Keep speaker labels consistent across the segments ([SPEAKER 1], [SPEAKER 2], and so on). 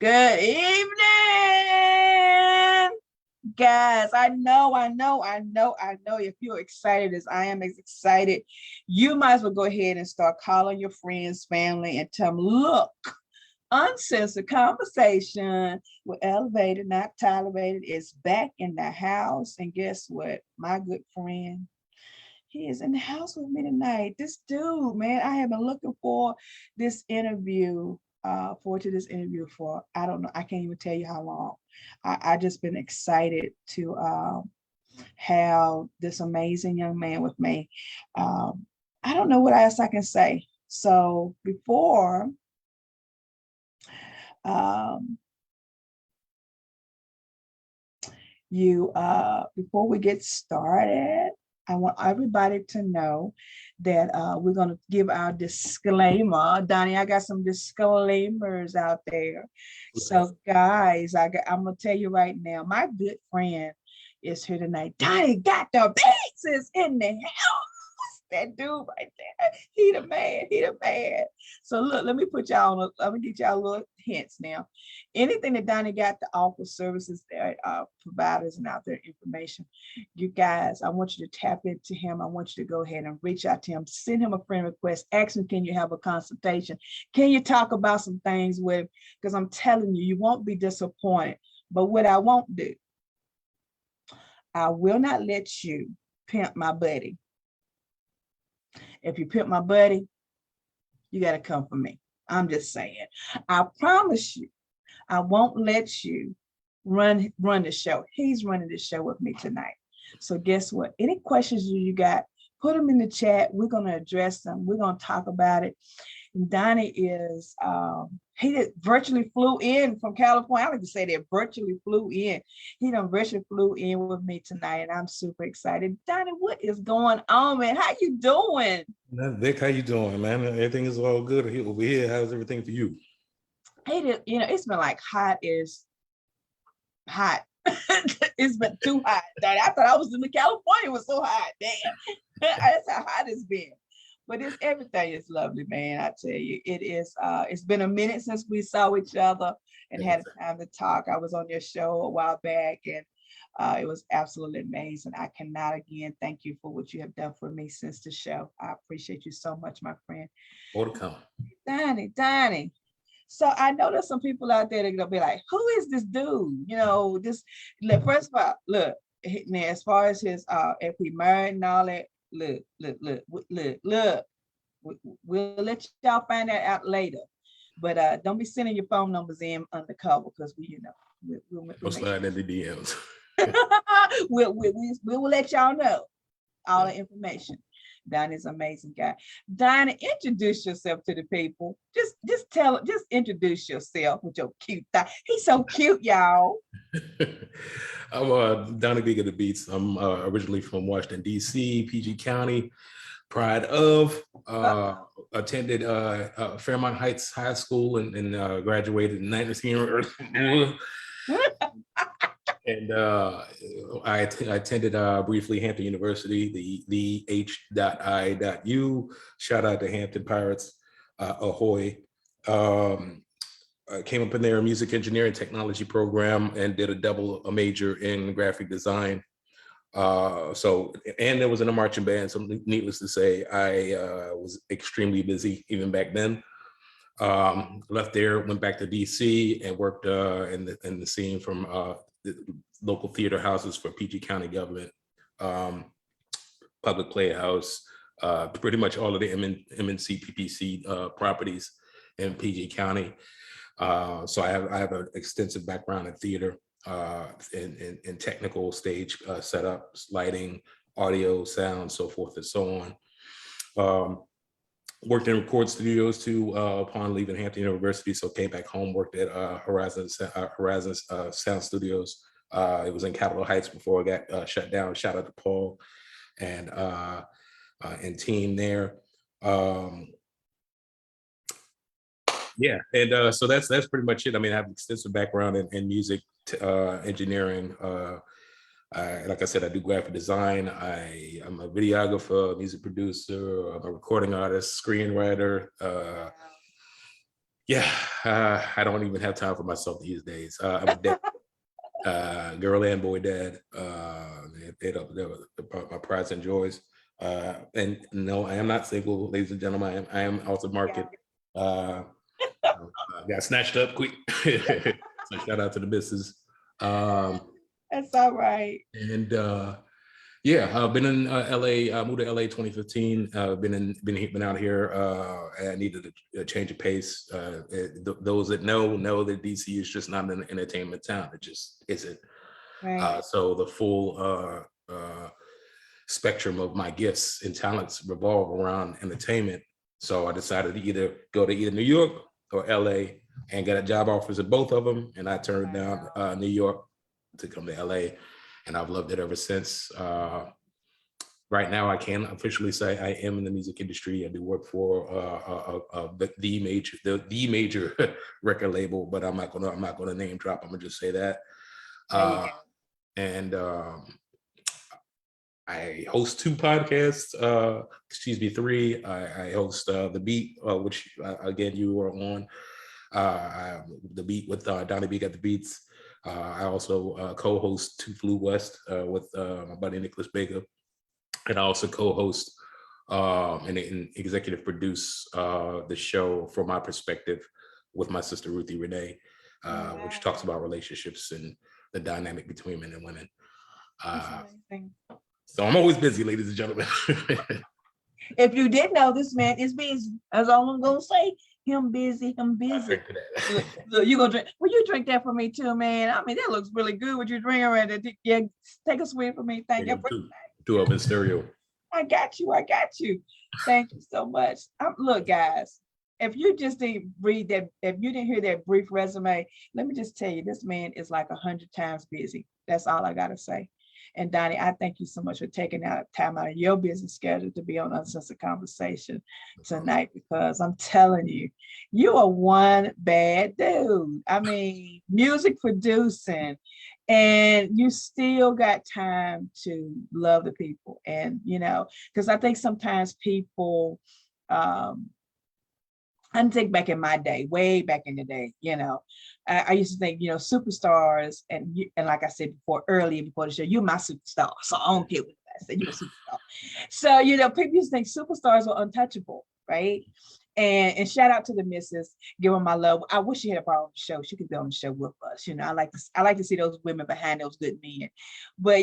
[SPEAKER 1] Good evening, guys. I know. If you're excited as I am excited, you might as well go ahead and start calling your friends, family, and tell them, look, Uncensored Conversation with Elevated, Not Tolerated is back in the house. And guess what? My good friend, he is in the house with me tonight. This dude, man, I have been looking for this interview, forward to this interview for, I don't know, I can't even tell you how long. I just been excited to have this amazing young man with me. I don't know what else I can say. So before before we get started, I want everybody to know that we're going to give our disclaimer. Donnie, I got some disclaimers out there. So guys, I'm going to tell you right now, my good friend is here tonight. Donnie GotDaBeats is in the house. That dude right there, he the man. So look, let me get y'all little hints now. Anything that Donnie got to offer services that providers and out there information, you guys, I want you to tap into him. I want you to go ahead and reach out to him, send him a friend request, ask him, can you have a consultation? Can you talk about some things with, because I'm telling you, you won't be disappointed. But what I won't do, I will not let you pimp my buddy. If you pimp my buddy, you got to come for me. I'm just saying. I promise you, I won't let you run the show. He's running the show with me tonight. So guess what? Any questions you got, put them in the chat. We're going to address them. We're going to talk about it. And Donnie is, he virtually flew in from California. I like to say that, virtually flew in. He done virtually flew in with me tonight, and I'm super excited. Donnie, what is going on, man? How you doing?
[SPEAKER 2] Vic, how you doing, man? Everything is all good over here. How's everything for you?
[SPEAKER 1] It's been like hot. It's been too hot. Donnie, I thought I was in California. It was so hot. Damn. That's how hot it's been. But everything is lovely, man. I tell you, it is. It's been a minute since we saw each other and had time to talk. I was on your show a while back, and it was absolutely amazing. I cannot again thank you for what you have done for me since the show. I appreciate you so much, my friend.
[SPEAKER 2] More to come.
[SPEAKER 1] Donnie. So I know there's some people out there that are gonna be like, "Who is this dude?" First of all, look. Now, as far as his, if we married and all that. Look. We'll let y'all find that out later. But don't be sending your phone numbers in undercover, because we'll
[SPEAKER 2] slide in the DMs.
[SPEAKER 1] we will let y'all know all the information. Donnie's an amazing guy. Donnie, introduce yourself to the people. Just introduce yourself with your cute thigh. He's so cute, y'all.
[SPEAKER 2] I'm Donnie B. GotDaBeats. I'm originally from Washington, D.C., PG County. Pride of, attended Fairmont Heights High School and graduated in 19. And I attended briefly Hampton University, the H.I.U. Shout out to Hampton Pirates, ahoy. I came up in their music engineering technology program and did a major in graphic design. And there was in a marching band. So needless to say, I was extremely busy even back then. Left there, went back to DC and worked in the scene from the local theater houses for PG County government, public playhouse, pretty much all of the MNC PPC properties in PG County. So I have an extensive background in theater, in technical stage setups, lighting, audio, sound, so forth and so on. Worked in record studios too upon leaving Hampton University. So came back home, worked at Horizon Sound Studios. It was in Capitol Heights before it got shut down. Shout out to Paul and team there. So that's pretty much it. I mean, I have an extensive background in music engineering. Like I said, I do graphic design. I'm a videographer, music producer, I'm a recording artist, screenwriter. Yeah, I don't even have time for myself these days. I'm a dad, girl and boy dad. They're my prides and joys. And no, I am not single, ladies and gentlemen. I am out of market. Uh, got snatched up quick. So shout out to the missus. Um,
[SPEAKER 1] That's all right.
[SPEAKER 2] and Yeah, I've been in LA. I moved to LA 2015. Been out here. I needed a change of pace. Those that know that DC is just not an entertainment town. It just isn't.
[SPEAKER 1] Right.
[SPEAKER 2] So the full spectrum of my gifts and talents revolve around entertainment. So I decided to either go to either New York or LA, and got a job offers at both of them. And I turned down New York to come to LA, and I've loved it ever since. Right now, I can officially say I am in the music industry. I do work for the major record label, but I'm not gonna name drop. I'm gonna just say that. And I host 2 podcasts. Three. I host The Beat, which again you were on. The Beat with Donnie B, Got the Beats. I also co-host Two Flew West with my buddy Nicholas Baker. And I also co-host and executive produce the show From My Perspective with my sister Ruthie Renee, which talks about relationships and the dynamic between men and women. So I'm always busy, ladies and gentlemen.
[SPEAKER 1] If you didn't know, this man is busy. That's all I'm gonna say. Him busy. Look, you gonna drink? Will you drink that for me too, man? I mean, that looks really good. Would you drink already? Yeah, take a swig for me. Thank you.
[SPEAKER 2] Two of them in stereo.
[SPEAKER 1] I got you. Thank you so much. Look, guys, if you just didn't read that, if you didn't hear that brief resume, let me just tell you, this man is like 100 times busy. That's all I gotta say. And Donnie, I thank you so much for taking out time out of your busy schedule to be on Uncensored Conversation tonight, because I'm telling you, you are one bad dude. I mean, music producing, and you still got time to love the people. And, because I think sometimes people, I think back in my day, way back in the day, I used to think, superstars, and like I said earlier before the show, you're my superstar. So I don't care what I said, you're a superstar. So, people used to think superstars were untouchable, right? And shout out to the missus, give her my love. I wish she had a part on the show. She could be on the show with us. I like to see those women behind those good men. But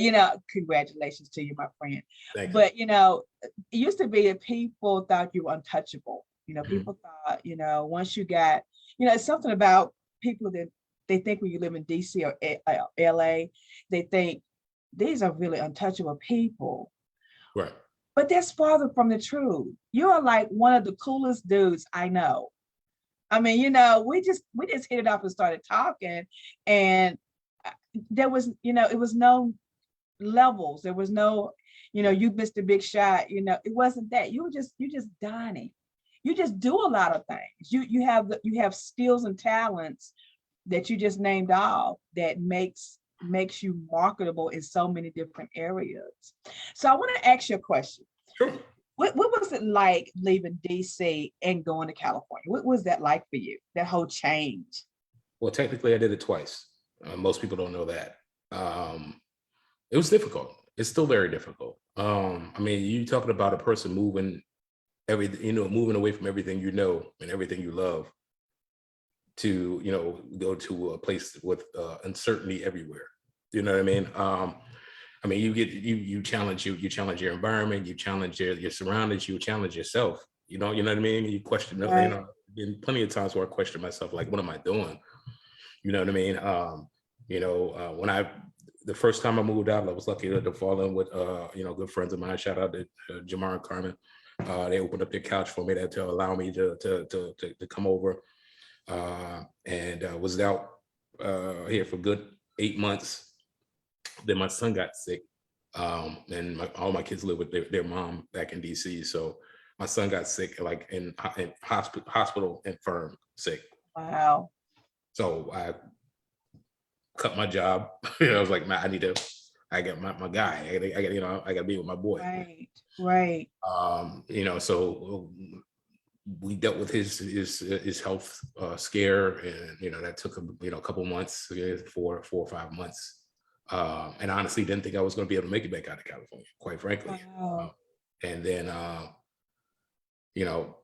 [SPEAKER 1] congratulations to you, my friend.
[SPEAKER 2] Thank you.
[SPEAKER 1] But it used to be that people thought you were untouchable. People thought, once you got, it's something about people that they think when you live in DC or LA, they think these are really untouchable people.
[SPEAKER 2] Right.
[SPEAKER 1] But that's farther from the truth. You are like one of the coolest dudes I know. I mean, we just hit it off and started talking, and there was, it was no levels. There was no, you missed a big shot. It wasn't that. You just Donnie. You just do a lot of things. You have skills and talents that you just named off that makes you marketable in so many different areas. So I want to ask you a question.
[SPEAKER 2] Sure.
[SPEAKER 1] What was it like leaving DC and going to California? What was that like for you, that whole change?
[SPEAKER 2] Well, technically I did it twice. Most people don't know that. It was difficult. It's still very difficult. I mean, you talking about a person moving moving away from everything and everything you love to, go to a place with uncertainty everywhere. You know what I mean? I mean, you challenge your environment, you challenge your surroundings, you challenge yourself. You know what I mean? You question,
[SPEAKER 1] right.
[SPEAKER 2] Been plenty of times where I question myself, like, what am I doing? You know what I mean? When the first time I moved out, I was lucky to fall in with good friends of mine. Shout out to Jamar and Carmen. They opened up their couch for me to allow me to come over, and was out here for good 8 months. Then my son got sick, and all my kids live with their mom back in DC. So my son got sick, like in hospital, infirm, sick.
[SPEAKER 1] Wow.
[SPEAKER 2] So I cut my job. I was like, man, I got my guy. I got to be with my boy.
[SPEAKER 1] Right.
[SPEAKER 2] So we dealt with his health scare, and that took him a couple months, 4 or 5 months, and I honestly didn't think I was going to be able to make it back out of California, quite frankly.
[SPEAKER 1] Wow.
[SPEAKER 2] And then you know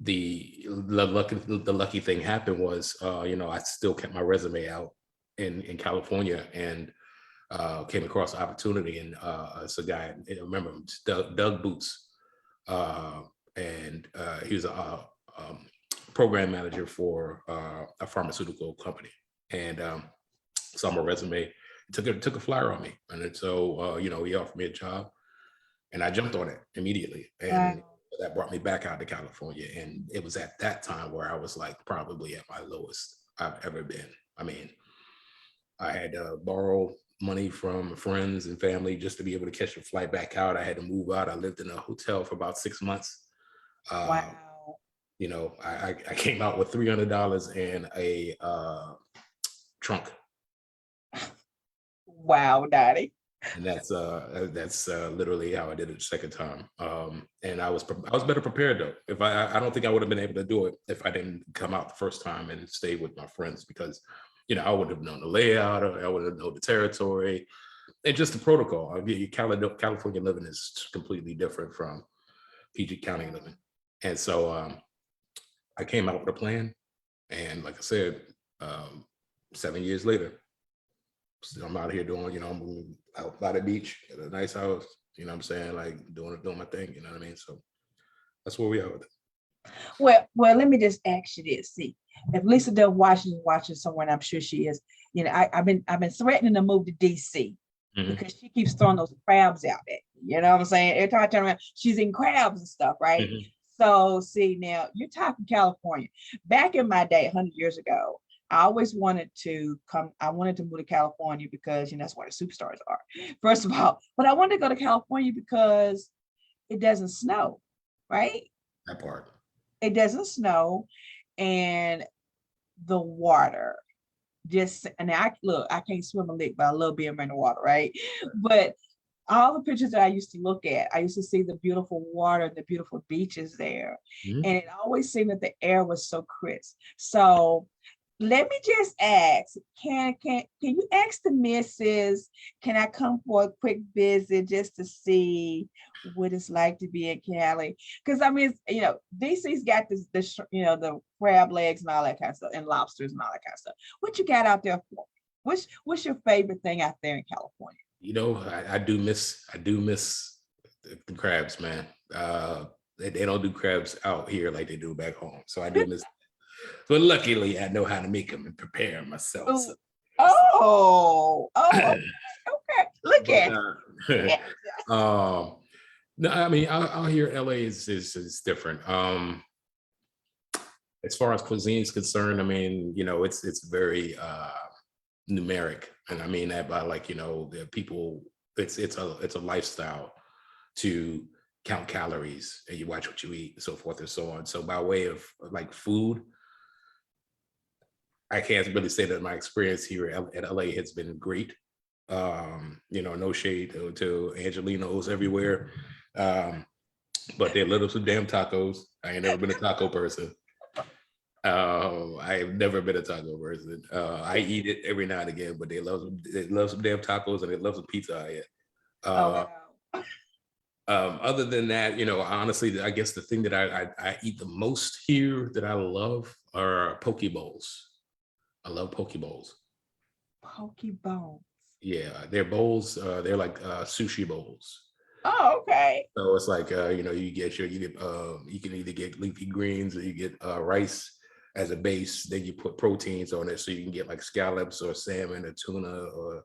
[SPEAKER 2] the lucky thing happened was I still kept my resume out in California, and came across an opportunity, and it's a guy, I remember him, Doug Boots, and he was a program manager for a pharmaceutical company, and saw my resume, took a flyer on me, and then so he offered me a job, and I jumped on it immediately, and
[SPEAKER 1] Wow.
[SPEAKER 2] that brought me back out to California, and it was at that time where I was like probably at my lowest I've ever been. I mean, I had to borrow money from friends and family just to be able to catch a flight back out. I had to move out. I lived in a hotel for about 6 months. Uh,
[SPEAKER 1] Wow.
[SPEAKER 2] I came out with $300 in a trunk,
[SPEAKER 1] Wow, Daddy.
[SPEAKER 2] and that's literally how I did it the second time. And I was better prepared though. If I don't think I would have been able to do it if I didn't come out the first time and stay with my friends, because I would have known the layout, or I would have known the territory, and just the protocol. I mean, California living is completely different from PG County living, and so I came out with a plan, and like I said, 7 years later, so I'm out here doing, I'm out by the beach at a nice house, what I'm saying, like doing my thing, you know what I mean? So that's where we are with it.
[SPEAKER 1] Well, let me just ask you this. See, if Lisa Dove Washington is watching somewhere, and I'm sure she is, I've been threatening to move to DC
[SPEAKER 2] Mhm.
[SPEAKER 1] because she keeps throwing those crabs out there. You know what I'm saying? Every time I turn around, she's eating crabs and stuff, right?
[SPEAKER 2] Mhm.
[SPEAKER 1] So see, now you're talking California. Back in my day, 100 years ago, I always wanted to come. I wanted to move to California because that's where the superstars are. First of all, but I wanted to go to California because it doesn't snow, right?
[SPEAKER 2] That part.
[SPEAKER 1] It doesn't snow, and the water just, and I look, I can't swim a lick, but I love being in the water, right? But all the pictures that I used to look at, I used to see the beautiful water, the beautiful beaches there,
[SPEAKER 2] Mhm.
[SPEAKER 1] and it always seemed that the air was so crisp. So let me just ask, can you ask the missus, can I come for a quick visit just to see what it's like to be in Cali? Because I mean, DC's got the crab legs and all that kind of stuff, and lobsters and all that kind of stuff. What you got out there for? What's your favorite thing out there in California?
[SPEAKER 2] I do miss the crabs, man. They don't do crabs out here like they do back home, so I do miss. But luckily, I know how to make them and prepare 'em myself.
[SPEAKER 1] Oh, oh, okay. Look
[SPEAKER 2] But
[SPEAKER 1] at you.
[SPEAKER 2] no, I mean, out here, LA is different. As far as cuisine is concerned, I mean, it's very numeric, and I mean that by like, the people. It's a lifestyle to count calories, and you watch what you eat, and so forth and so on. So by way of like food, I can't really say that my experience here at LA has been great. No shade to Angelinos everywhere. Um, but they love some damn tacos. I ain't never been a taco person. I have never been a taco person. I eat it every now and again, but they love some damn tacos, and they love some pizza out here.
[SPEAKER 1] Oh
[SPEAKER 2] Uh,
[SPEAKER 1] wow.
[SPEAKER 2] other than that, honestly, I guess the thing that I eat the most here that I love are poke bowls. I love poke bowls.
[SPEAKER 1] Poke bones.
[SPEAKER 2] Yeah, they're bowls. They're like sushi bowls.
[SPEAKER 1] Oh, okay.
[SPEAKER 2] So it's like you can either get leafy greens, or you get rice as a base. Then you put proteins on it, so you can get like scallops or salmon or tuna or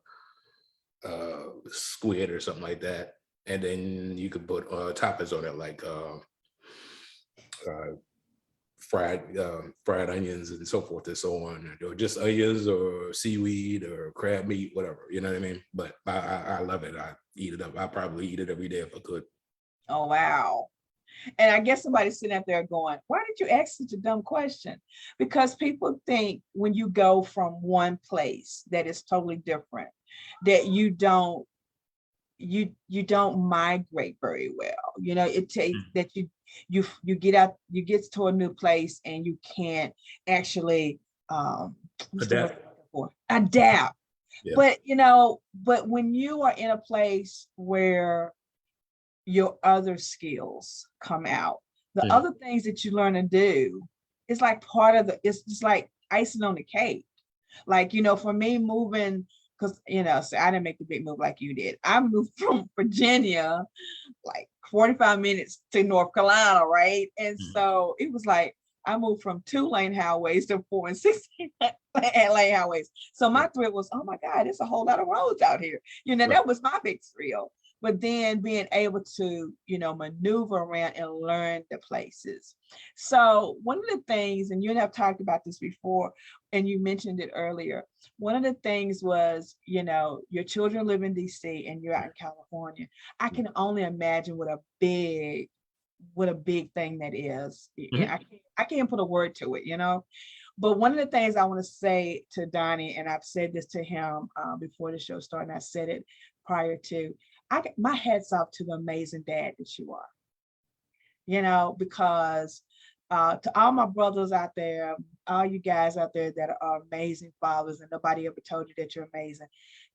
[SPEAKER 2] squid or something like that. And then you could put toppings on it, like uh, fried onions and so forth and so on, or just onions or seaweed or crab meat, whatever. You know what I mean? But I love it. I eat it up. I probably eat it every day if I could.
[SPEAKER 1] Oh wow. And I guess somebody's sitting out there going, why did you ask such a dumb question? Because people think when you go from one place that is totally different, that you don't migrate very well. It takes
[SPEAKER 2] Mm.
[SPEAKER 1] that You get out, you get to a new place and you can't actually what's the word
[SPEAKER 2] Adapt.
[SPEAKER 1] I'm looking for? Adapt.
[SPEAKER 2] Yeah.
[SPEAKER 1] But you know, but when you are in a place where your other skills come out, the
[SPEAKER 2] Mhm.
[SPEAKER 1] other things that you learn to do, it's like part of the, it's just like icing on the cake. Like, you know, for me moving, because you know, so I didn't make the big move like you did. I moved from Virginia like 45 minutes to North Carolina, right? And
[SPEAKER 2] Mhm.
[SPEAKER 1] so it was like I moved from 2-lane highways to 4 and 16 lane highways. So my
[SPEAKER 2] Right.
[SPEAKER 1] thrill was, oh my God, there's a whole lot of roads out here. You know,
[SPEAKER 2] Right.
[SPEAKER 1] that was my big thrill. But then being able to, you know, maneuver around and learn the places. So one of the things, and you and I have talked about this before, and you mentioned it earlier. One of the things was, you know, your children live in DC and you're out in California. I can only imagine what a big thing that is.
[SPEAKER 2] Mhm.
[SPEAKER 1] I can't put a word to it, you know. But one of the things I want to say to Donnie, and I've said this to him before the show started, and I said it prior to, my hats off to the amazing dad that you are, you know, because to all my brothers out there, all you guys out there that are amazing fathers, and nobody ever told you that you're amazing.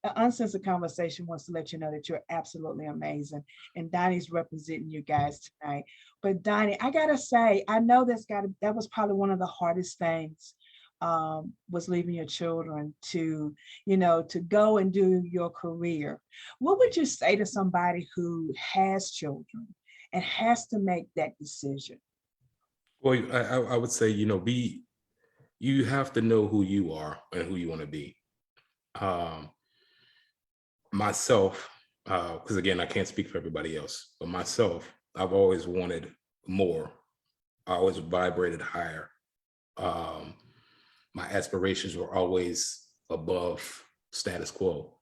[SPEAKER 1] The Uncensored Conversation wants to let you know that you're absolutely amazing. And Donnie's representing you guys tonight. But Donnie, I gotta say, I know that was probably one of the hardest things, was leaving your children to, you know, to go and do your career. What would you say to somebody who has children and has to make that decision?
[SPEAKER 2] Well, I would say, you have to know who you are and who you want to be. Um, myself, because again, I can't speak for everybody else, but myself, I've always wanted more. I always vibrated higher. Um, my aspirations were always above status quo.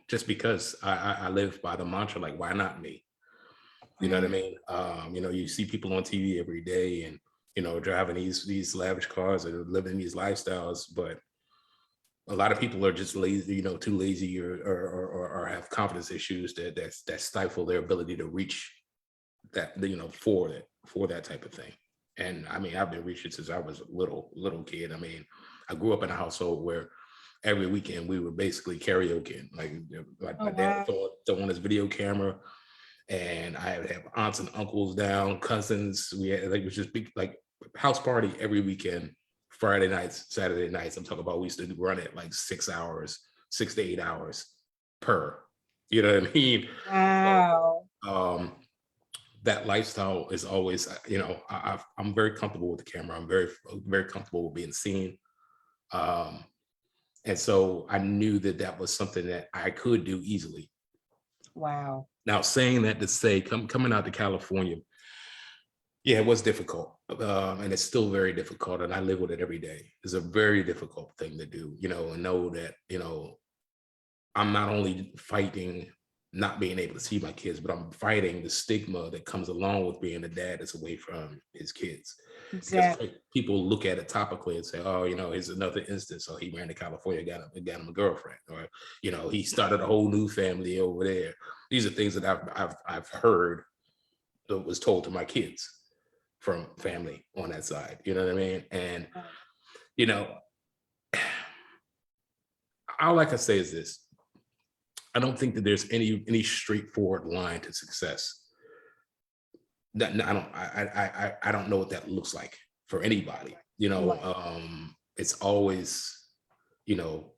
[SPEAKER 2] Just because I live by the mantra, like, why not me? You know what I
[SPEAKER 1] Right.
[SPEAKER 2] mean? You see people on TV every day and, driving these lavish cars and living these lifestyles, but a lot of people are just lazy, too lazy or have confidence issues that stifle their ability to reach that, for that type of thing. And I mean, I've been reaching since I was a little kid. I mean, I grew up in a household where every weekend we were basically karaoke. Like
[SPEAKER 1] Oh,
[SPEAKER 2] my dad
[SPEAKER 1] wow.
[SPEAKER 2] would throw on his video camera, and I would have aunts and uncles down, cousins. We had, like, it was just big, like, house party every weekend, Friday nights, Saturday nights. I'm talking about, we used to run it like 6 hours, 6 to 8 hours per. You know what I mean? So,
[SPEAKER 1] Wow.
[SPEAKER 2] um, that lifestyle is always, I'm very comfortable with the camera. I'm very comfortable with being seen. Um, and so I knew that was something that I could do easily.
[SPEAKER 1] Wow.
[SPEAKER 2] Now, saying that to say, coming out to California, yeah, it was difficult, and it's still very difficult, and I live with it every day. It's a very difficult thing to do, and know that, I'm not only fighting not being able to see my kids, but I'm fighting the stigma that comes along with being a dad that's away from his kids. Because
[SPEAKER 1] Exactly.
[SPEAKER 2] people look at it topically and say, oh, here's another instance. So he ran to California, got him a girlfriend, or, he started a whole new family over there. These are things that I've heard that was told to my kids from family on that side. You know what I mean? And,
[SPEAKER 1] Right.
[SPEAKER 2] you know, all I can say is this. I don't think that there's any straightforward line to success. I don't know what that looks like for anybody.
[SPEAKER 1] Right.
[SPEAKER 2] It's always, you know,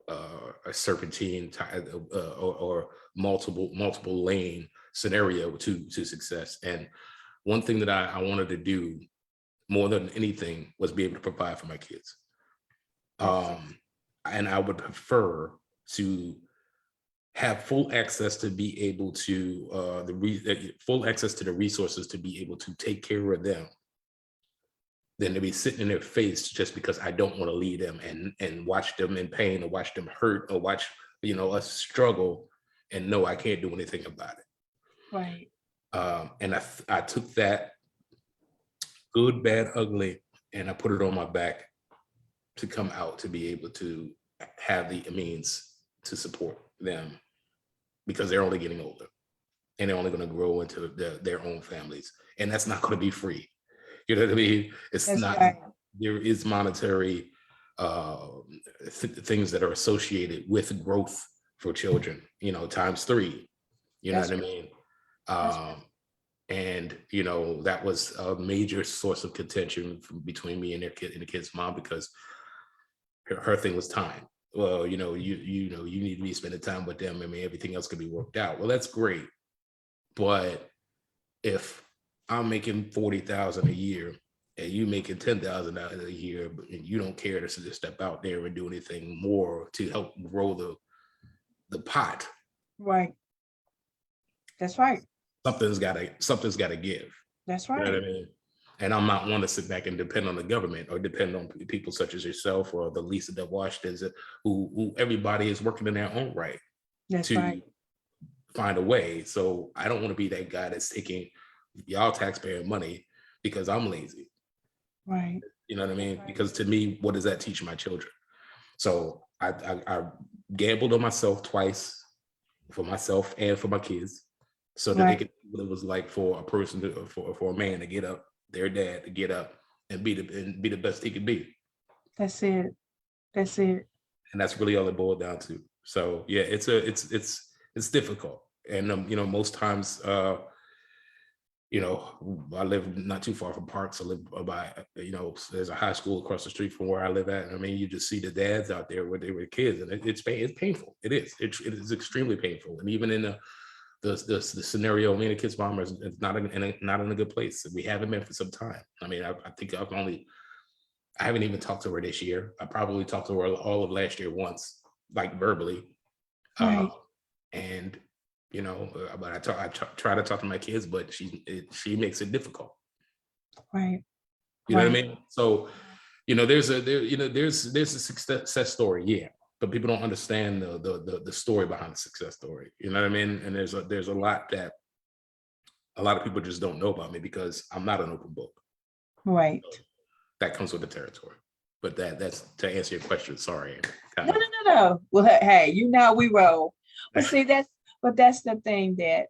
[SPEAKER 2] a serpentine or multiple lane scenario to success. And one thing that I wanted to do more than anything was be able to provide for my kids.
[SPEAKER 1] That's
[SPEAKER 2] And I would prefer to have full access to be able to full access to the resources to be able to take care of them than to be sitting in their face just because I don't want to leave them and watch them in pain or watch them hurt or watch us struggle and know I can't do anything about it.
[SPEAKER 1] right.
[SPEAKER 2] And I took that good, bad, ugly, and I put it on my back to come out to be able to have the means to support them because they're only getting older. and they're only going to grow into their own families. And that's not going to be free. You know what I mean? It's
[SPEAKER 1] That's
[SPEAKER 2] not,
[SPEAKER 1] right.
[SPEAKER 2] there is monetary things that are associated with growth for children, you know, times three, you know
[SPEAKER 1] That's
[SPEAKER 2] what I mean?
[SPEAKER 1] That's right.
[SPEAKER 2] And, you know, that was a major source of contention between me and the kid's mom, because her thing was time. Well, you know, you know, you need to be spending time with them. I mean, everything else could be worked out. Well, that's great. But if I'm making 40,000 a year and you making 10,000 a year, and you don't care to step out there and do anything more to help grow the pot,
[SPEAKER 1] Right. That's right.
[SPEAKER 2] something's gotta give.
[SPEAKER 1] That's
[SPEAKER 2] You know
[SPEAKER 1] right.
[SPEAKER 2] what I mean? And I'm not one to sit back and depend on the government or depend on people such as yourself or the Lisa de Washingtons, who everybody is working in their own right
[SPEAKER 1] That's
[SPEAKER 2] to
[SPEAKER 1] right.
[SPEAKER 2] find a way. So I don't want to be that guy that's taking y'all taxpayer money because I'm lazy.
[SPEAKER 1] Right.
[SPEAKER 2] You know what I mean?
[SPEAKER 1] Right.
[SPEAKER 2] Because to me, what does that teach my children? So I gambled on myself twice, for myself and for my kids, so that they
[SPEAKER 1] Right.
[SPEAKER 2] could see what it was like for a person for a man to get up, their dad to get up and be the best he could be.
[SPEAKER 1] That's it. That's it.
[SPEAKER 2] And that's really all it boiled down to. So yeah, it's difficult. And you know, most times you know, I live not too far from parks. I live by, you know, there's a high school across the street from where I live at. And I mean, you just see the dads out there where they were kids, and it's painful. It is. It is extremely painful. And even in the scenario, me and the kid's mom is not in a good place. We haven't been for some time. I mean, I think I haven't even talked to her this year. I probably talked to her all of last year once, like verbally.
[SPEAKER 1] Right.
[SPEAKER 2] And you know, but I try to talk to my kids, but she makes it difficult.
[SPEAKER 1] Right.
[SPEAKER 2] You know what I
[SPEAKER 1] Right.
[SPEAKER 2] mean? So, you know, there's a success story, yeah, but people don't understand the story behind the success story. You know what I mean? And there's a lot that a lot of people just don't know about me because I'm not an open book.
[SPEAKER 1] Right.
[SPEAKER 2] That comes with the territory. But that's to answer your question. Sorry,
[SPEAKER 1] No, no, no, no. Well, hey, you know we roll. But see, that's the thing that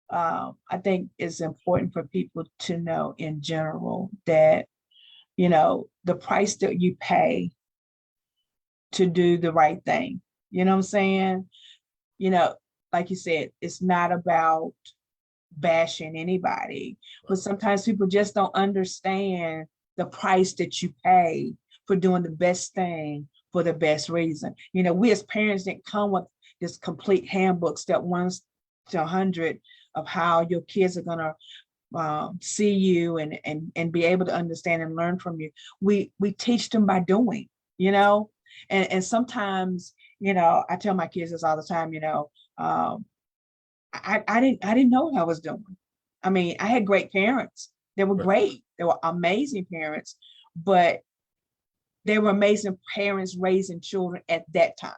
[SPEAKER 1] I think is important for people to know in general, that you know the price that you pay to do the right thing. You know what I'm saying? You know, like you said, it's not about bashing anybody, but sometimes people just don't understand the price that you pay for doing the best thing for the best reason. You know, we as parents didn't come with this complete handbook, step 1 to 100 of how your kids are gonna see you and be able to understand and learn from you. We teach them by doing, you know, and sometimes, you know, I tell my kids this all the time, you know, I didn't know what I was doing. I mean, I had great parents. They were
[SPEAKER 2] Right.
[SPEAKER 1] great. They were amazing parents, but they were amazing parents raising children at that time.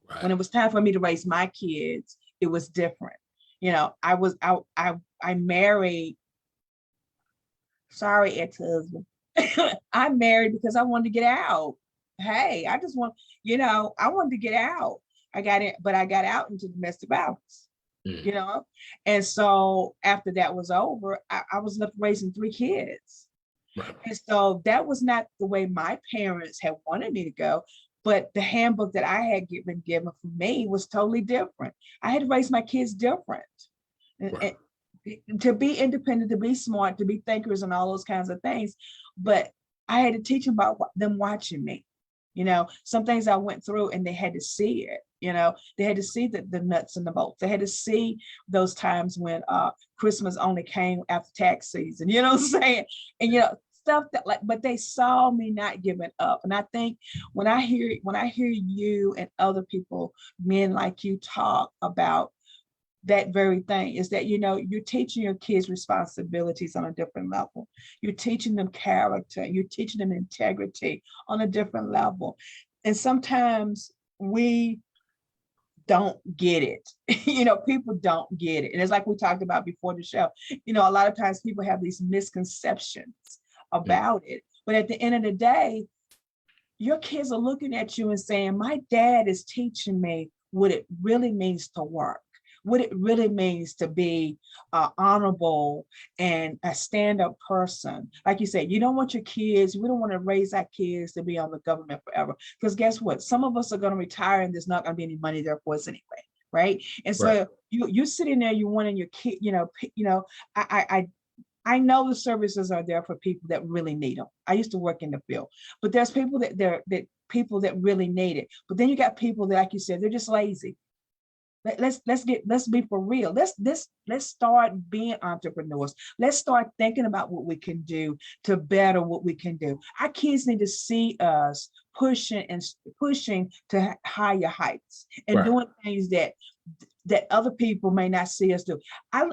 [SPEAKER 2] Right.
[SPEAKER 1] When it was time for me to raise my kids, it was different. You know, I married, sorry, ex-husband. I married because I wanted to get out. Hey, I just want, you know, I wanted to get out. I got it, but I got out into domestic violence, you know? And so after that was over, I was left raising 3 kids.
[SPEAKER 2] Right.
[SPEAKER 1] And so that was not the way my parents had wanted me to go. But the handbook that I had been given for me was totally different. I had to raise my kids different.
[SPEAKER 2] Right.
[SPEAKER 1] And to be independent, to be smart, to be thinkers and all those kinds of things. But I had to teach them about them watching me. You know, some things I went through and they had to see it. You know, they had to see the nuts and the bolts. They had to see those times when Christmas only came after tax season, you know what I'm saying? And, you know, stuff that like, but they saw me not giving up. And I think when I hear you and other people, men like you, talk about that very thing, is that, you know, you're teaching your kids responsibilities on a different level. You're teaching them character, you're teaching them integrity on a different level. And sometimes we don't get it. You know, people don't get it. And it's like we talked about before the show, you know, a lot of times people have these misconceptions about it. But at the end of the day, your kids are looking at you and saying, my dad is teaching me what it really means to work, what it really means to be honorable and a stand-up person. Like you said, you don't want your kids, we don't want to raise our kids to be on the government forever. Because guess what? Some of us are going to retire and there's not going to be any money there for us anyway. Right. And
[SPEAKER 2] Right.
[SPEAKER 1] so you're sitting there, you wanting your kid, I know the services are there for people that really need them. I used to work in the field, but there's people that people that really need it. But then you got people that, like you said, they're just lazy. Let's be for real. Let's start being entrepreneurs. Let's start thinking about what we can do to better what we can do. Our kids need to see us pushing to higher heights and
[SPEAKER 2] Right.
[SPEAKER 1] doing things that other people may not see us do. I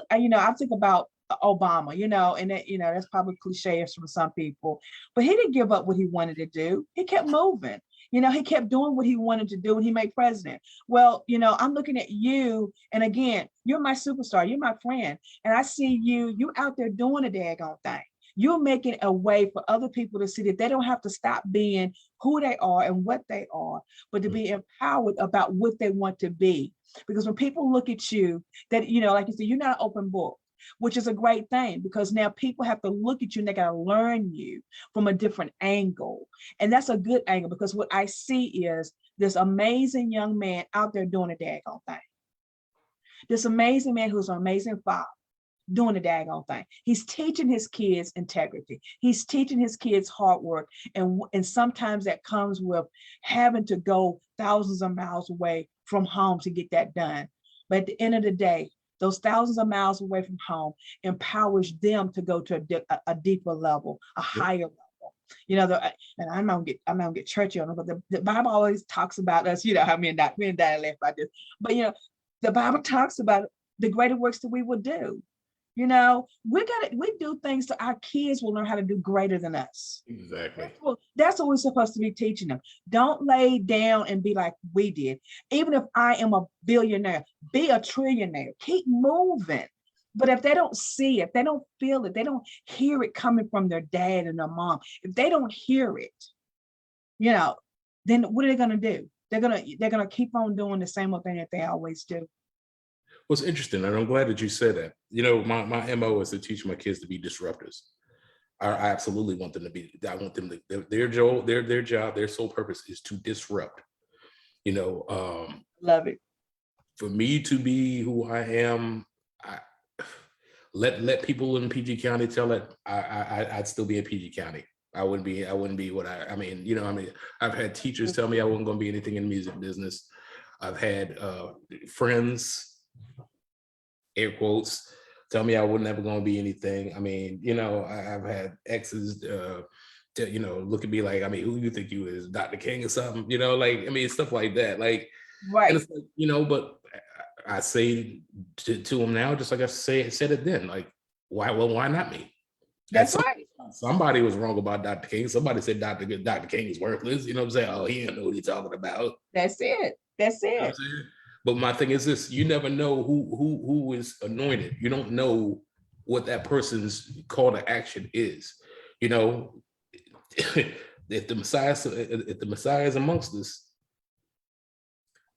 [SPEAKER 1] think about Obama, and that's probably cliche from some people, but he didn't give up what he wanted to do. He kept moving. He kept doing what he wanted to do when he made president. Well, I'm looking at you, and again, you're my superstar, you're my friend, and I see you out there doing a daggone thing. You're making a way for other people to see that they don't have to stop being who they are and what they are, but to be empowered about what they want to be. Because when people look at you, that, like you said, you're not an open book, which is a great thing, because now people have to look at you and they got to learn you from a different angle. And that's a good angle, because what I see is this amazing young man out there doing a daggone thing. This amazing man who's an amazing father doing a daggone thing. He's teaching his kids integrity. He's teaching his kids hard work. And sometimes that comes with having to go thousands of miles away from home to get that done. But at the end of the day, those thousands of miles away from home empowers them to go to a deeper level, a higher level. And I'm gonna get churchy on it, but the Bible always talks about us. How me and Daddy laugh about this, but the Bible talks about the greater works that we will do. We do things so our kids will learn how to do greater than us.
[SPEAKER 2] Exactly.
[SPEAKER 1] That's what we're supposed to be teaching them. Don't lay down and be like we did. Even if I am a billionaire, be a trillionaire. Keep moving. But if they don't see it, they don't feel it, they don't hear it coming from their dad and their mom, if they don't hear it, then what are they going to do? They're gonna keep on doing the same old thing that they always do.
[SPEAKER 2] What's interesting, and I'm glad that you said that. My MO is to teach my kids to be disruptors. I absolutely want them to be. I want them to their job, their sole purpose is to disrupt.
[SPEAKER 1] Love it.
[SPEAKER 2] For me to be who I am, let people in PG County tell it. I'd still be in PG County. I wouldn't be what I mean. I've had teachers tell me I wasn't going to be anything in the music business. I've had friends, air quotes, tell me I was never going to be anything. I've had exes, look at me like, who you think you is, Dr. King or something? Stuff like that.
[SPEAKER 1] Right.
[SPEAKER 2] And it's like, but I say to them now, just like I said it then, like, why not me?
[SPEAKER 1] That's right.
[SPEAKER 2] Somebody was wrong about Dr. King. Somebody said Dr. King is worthless. You know what I'm saying? Oh, he didn't know what he's talking about.
[SPEAKER 1] That's it. That's it.
[SPEAKER 2] You know what I'm saying? But my thing is this: you never know who is anointed. You don't know what that person's call to action is. If the Messiah is amongst us,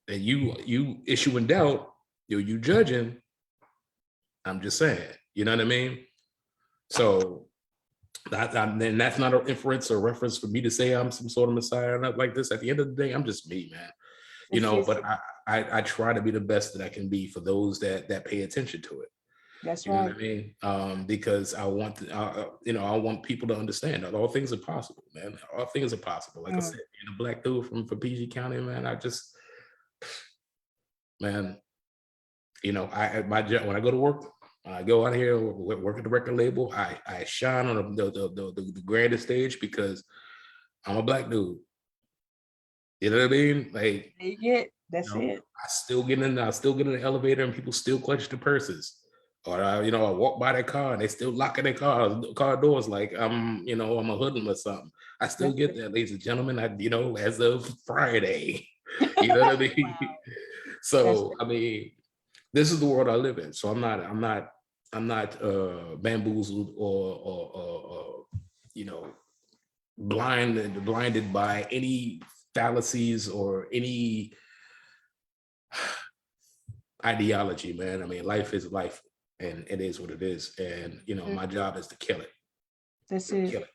[SPEAKER 2] and you issuing doubt, you judging. I'm just saying. You know what I mean? So then that's not an inference or reference for me to say I'm some sort of Messiah or not like this. At the end of the day, I'm just me, man. But I try to be the best that I can be for those that pay attention to it.
[SPEAKER 1] That's
[SPEAKER 2] you
[SPEAKER 1] right.
[SPEAKER 2] know what I mean? Because I want I want people to understand that all things are possible, man. All things are possible. Like I said, being a Black dude from PG County, man, man, my job, when I go to work, I go out here, work at the record label, I shine on the grandest stage because I'm a Black dude. You know what I mean? Like,
[SPEAKER 1] that's it.
[SPEAKER 2] I still get in the elevator and people still clutch the purses. Or I walk by their car and they still locking their car doors like I'm a hoodlum or something. I still get that, ladies and gentlemen. As of Friday. You know what I mean?
[SPEAKER 1] Wow.
[SPEAKER 2] So this is the world I live in. So I'm not bamboozled or blinded by any fallacies or any ideology, man. I mean, life is life, and it is what it is. And my job is to kill it.
[SPEAKER 1] That's
[SPEAKER 2] Kill
[SPEAKER 1] it.
[SPEAKER 2] it.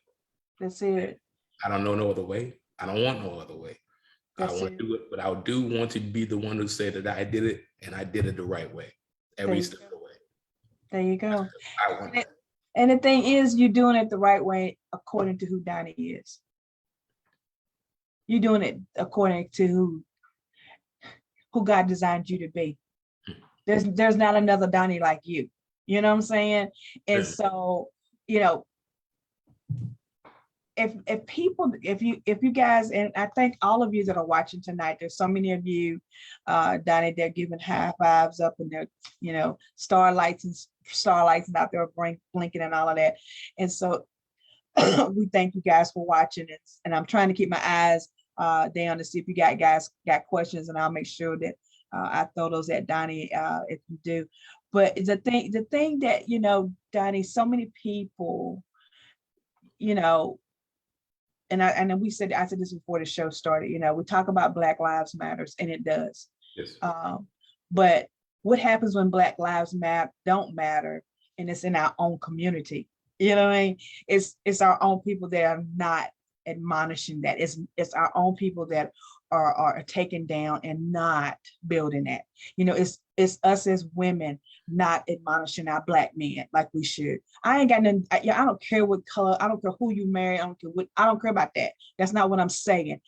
[SPEAKER 1] That's it.
[SPEAKER 2] I don't know no other way. I don't want no other way. I
[SPEAKER 1] That's
[SPEAKER 2] want
[SPEAKER 1] it.
[SPEAKER 2] to do it, but I do want to be the one who said that I did it, and I did it the right way, every step of the way.
[SPEAKER 1] There you go.
[SPEAKER 2] I want that.
[SPEAKER 1] And the thing is, you're doing it the right way according to who Donnie is. You're doing it according to who God designed you to be. There's not another Donnie like you. You know what I'm saying? And so, if you guys, and I think all of you that are watching tonight, there's so many of you, Donnie, they're giving high fives up, and they're, starlights out there blinking and all of that. And so we thank you guys for watching it. And I'm trying to keep my eyes down to see if you guys got questions, and I'll make sure that I throw those at Donnie if you do. But the thing that, Donnie, so many people, and I said this before the show started, we talk about Black Lives Matters, and it does.
[SPEAKER 2] Yes.
[SPEAKER 1] But what happens when Black Lives don't matter, and it's in our own community? You know what I mean? It's our own people that are not admonishing that. It's our own people that are taken down and not building that. It's us as women not admonishing our Black men like we should. I ain't got nothing. I don't care what color. I don't care who you marry. I don't care about that. That's not what I'm saying.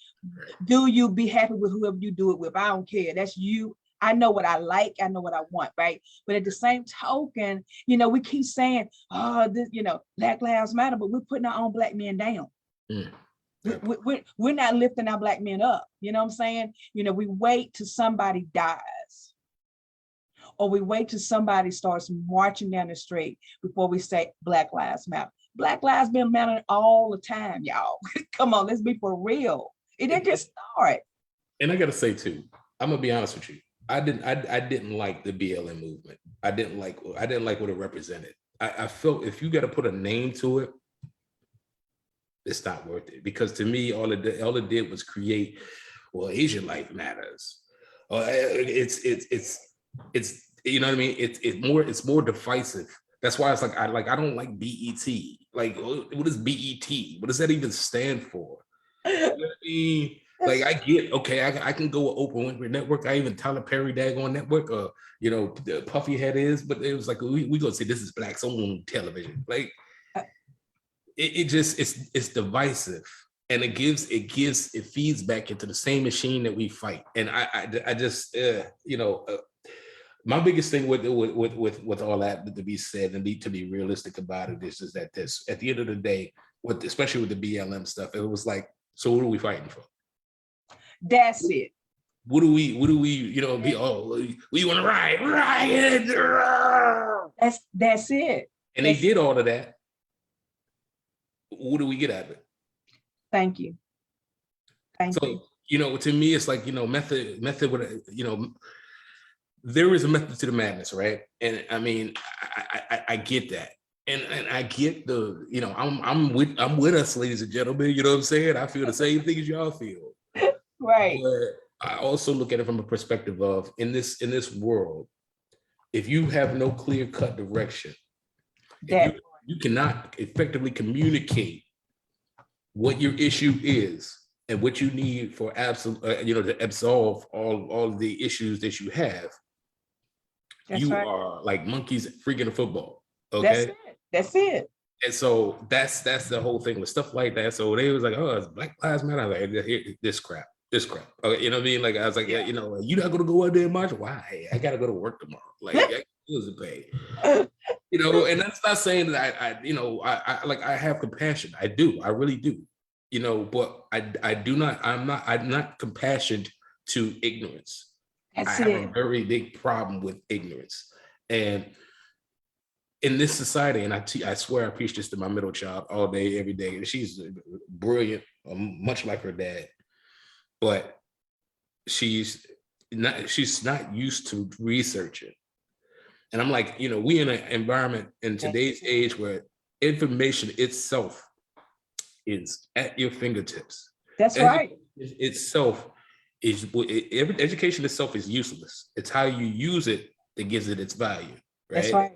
[SPEAKER 1] Do you be happy with whoever you do it with? I don't care. That's you. I know what I like. I know what I want, right? But at the same token, we keep saying, oh, this, Black Lives Matter, but we're putting our own Black men down. We're not lifting our Black men up. You know what I'm saying? We wait till somebody dies, or we wait till somebody starts marching down the street before we say Black Lives Matter. Black lives been mattering all the time, y'all. Come on, let's be for real. It didn't just start.
[SPEAKER 2] And I gotta say too, I'm gonna be honest with you. I didn't like the BLM movement. I didn't like what it represented. I felt if you got to put a name to it, it's not worth it, because to me, all it did was create, well, Asian life matters. It's you know what I mean? It's more divisive. That's why it's like I don't like BET. Like, what is BET? What does that even stand for? You know what I mean? Like, I get, okay, I can go with Oprah Winfrey Network. I even Tyler Perry daggone network, the Puffy Head is, but it was like, we gonna say this is Black's own television. Like, it's divisive, and it feeds back into the same machine that we fight. And I just, my biggest thing with all that to be said and to be realistic about it is that at the end of the day, especially with the BLM stuff, it was like, so what are we fighting for?
[SPEAKER 1] That's it.
[SPEAKER 2] What do we, be, we want to riot.
[SPEAKER 1] That's it.
[SPEAKER 2] And they did all of that. What do we get out of it?
[SPEAKER 1] Thank you. Thank you.
[SPEAKER 2] To me, it's like, method with, there is a method to the madness, right? And I mean, I get that. And I get the, I'm with us, ladies and gentlemen, you know what I'm saying? I feel the same thing as y'all feel.
[SPEAKER 1] Right.
[SPEAKER 2] But I also look at it from a perspective of, in this world, if you have no clear-cut direction, you cannot effectively communicate what your issue is and what you need for to absolve all the issues that you have. That's right. Are like monkeys freaking a football. Okay.
[SPEAKER 1] That's it.
[SPEAKER 2] And so that's the whole thing with stuff like that. So they was like, oh, it's Black Lives Matter. I was like, this crap. Okay, you know what I mean? Like, I was like, yeah. You're not gonna go out there and march? Why? I gotta go to work tomorrow. Like, I got bills to pay. And that's not saying that I have compassion. I do. I really do. But I'm not compassionate to ignorance. I have a very big problem with ignorance. And in this society, and I swear I preach this to my middle child all day, every day. And she's brilliant, much like her dad, but she's not used to researching. And I'm like, we in an environment in today's age where information itself is at your fingertips.
[SPEAKER 1] That's right.
[SPEAKER 2] Itself Education itself is useless. It's how you use it that gives it its value,
[SPEAKER 1] That's
[SPEAKER 2] right?
[SPEAKER 1] right.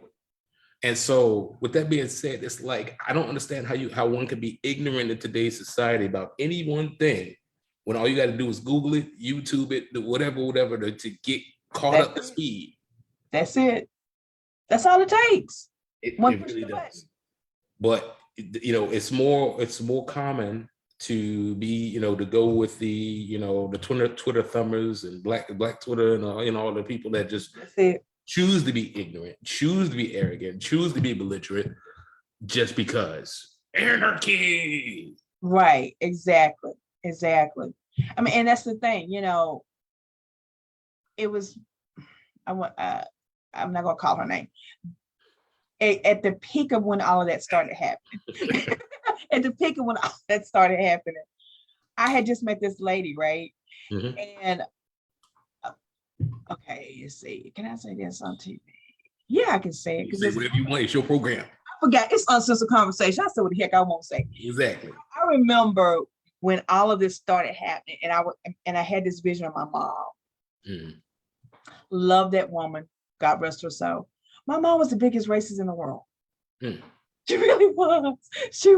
[SPEAKER 2] And so, with that being said, it's like I don't understand how one could be ignorant in today's society about any one thing when all you got to do is Google it, YouTube it, whatever, to get caught up to speed.
[SPEAKER 1] That's it. That's all it takes.
[SPEAKER 2] It
[SPEAKER 1] One push
[SPEAKER 2] really
[SPEAKER 1] of the button.
[SPEAKER 2] does. But it's more common to be, to go with the Twitter thumbers and black Twitter and all the people that just choose to be ignorant, choose to be arrogant, choose to be belligerent just because anarchy.
[SPEAKER 1] Right. Exactly. I mean, and that's the thing, it was, I'm not gonna call her name. At the peak of when all of that started happening, I had just met this lady, right?
[SPEAKER 2] Mm-hmm.
[SPEAKER 1] And okay, you see, can I say this on TV? Yeah, I can say it.
[SPEAKER 2] Say whatever you want. It's your program.
[SPEAKER 1] I forgot. It's Uncensored Conversation. I said what the heck I won't say.
[SPEAKER 2] Exactly.
[SPEAKER 1] I remember when all of this started happening, and I had this vision of my mom.
[SPEAKER 2] Mm-hmm.
[SPEAKER 1] Love that woman. God rest her soul. My mom was the biggest racist in the world. Mm. She really was. She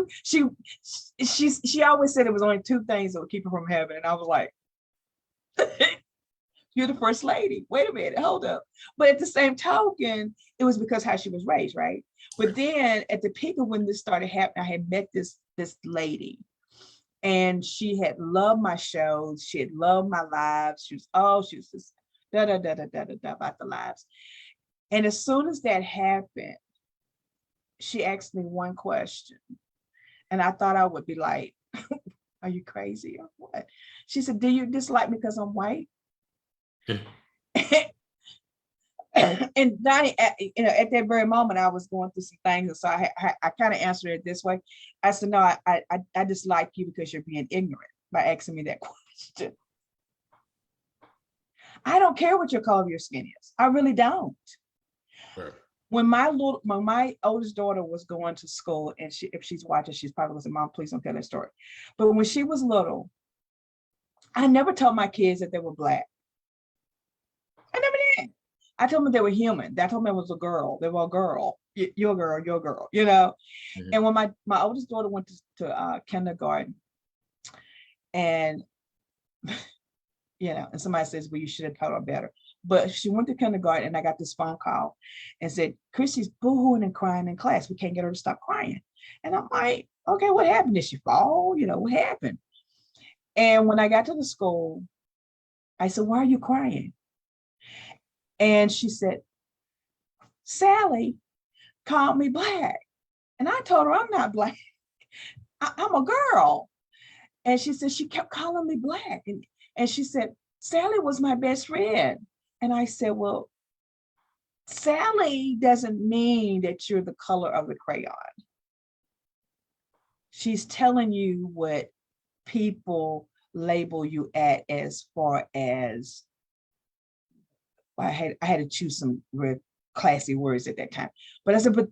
[SPEAKER 1] always said it was only two things that would keep her from heaven. And I was like, you're the first lady. Wait a minute, hold up. But at the same token, it was because how she was raised, right? But then at the peak of when this started happening, I had met this lady. And she had loved my shows. She had loved my lives. She was just about the lives. And as soon as that happened, she asked me one question. And I thought I would be like, are you crazy or what? She said, do you dislike me because I'm white? And Donnie, at that very moment, I was going through some things. And so I kind of answered it this way. I said, no, I dislike you because you're being ignorant by asking me that question. I don't care what your color of your skin is. I really don't. Right. When my oldest daughter was going to school, and if she's watching, she's probably going to say, Mom, please don't tell that story. But when she was little, I never told my kids that they were Black. I never did. I told them they were human. I told them it was a girl. They were a girl. Your girl, Mm-hmm. And when my oldest daughter went to kindergarten, and and somebody says, well, you should have told her better. But she went to kindergarten, and I got this phone call and said, Chrissy's boohooing and crying in class. We can't get her to stop crying. And I'm like, okay, what happened? Did she fall? What happened? And when I got to the school, I said, why are you crying? And she said, Sally called me Black. And I told her I'm not Black. I'm a girl. And she said, she kept calling me Black. And she said, Sally was my best friend. And I said, well, Sally doesn't mean that you're the color of the crayon. She's telling you what people label you at, as far as, I had to choose some real classy words at that time. But I said, but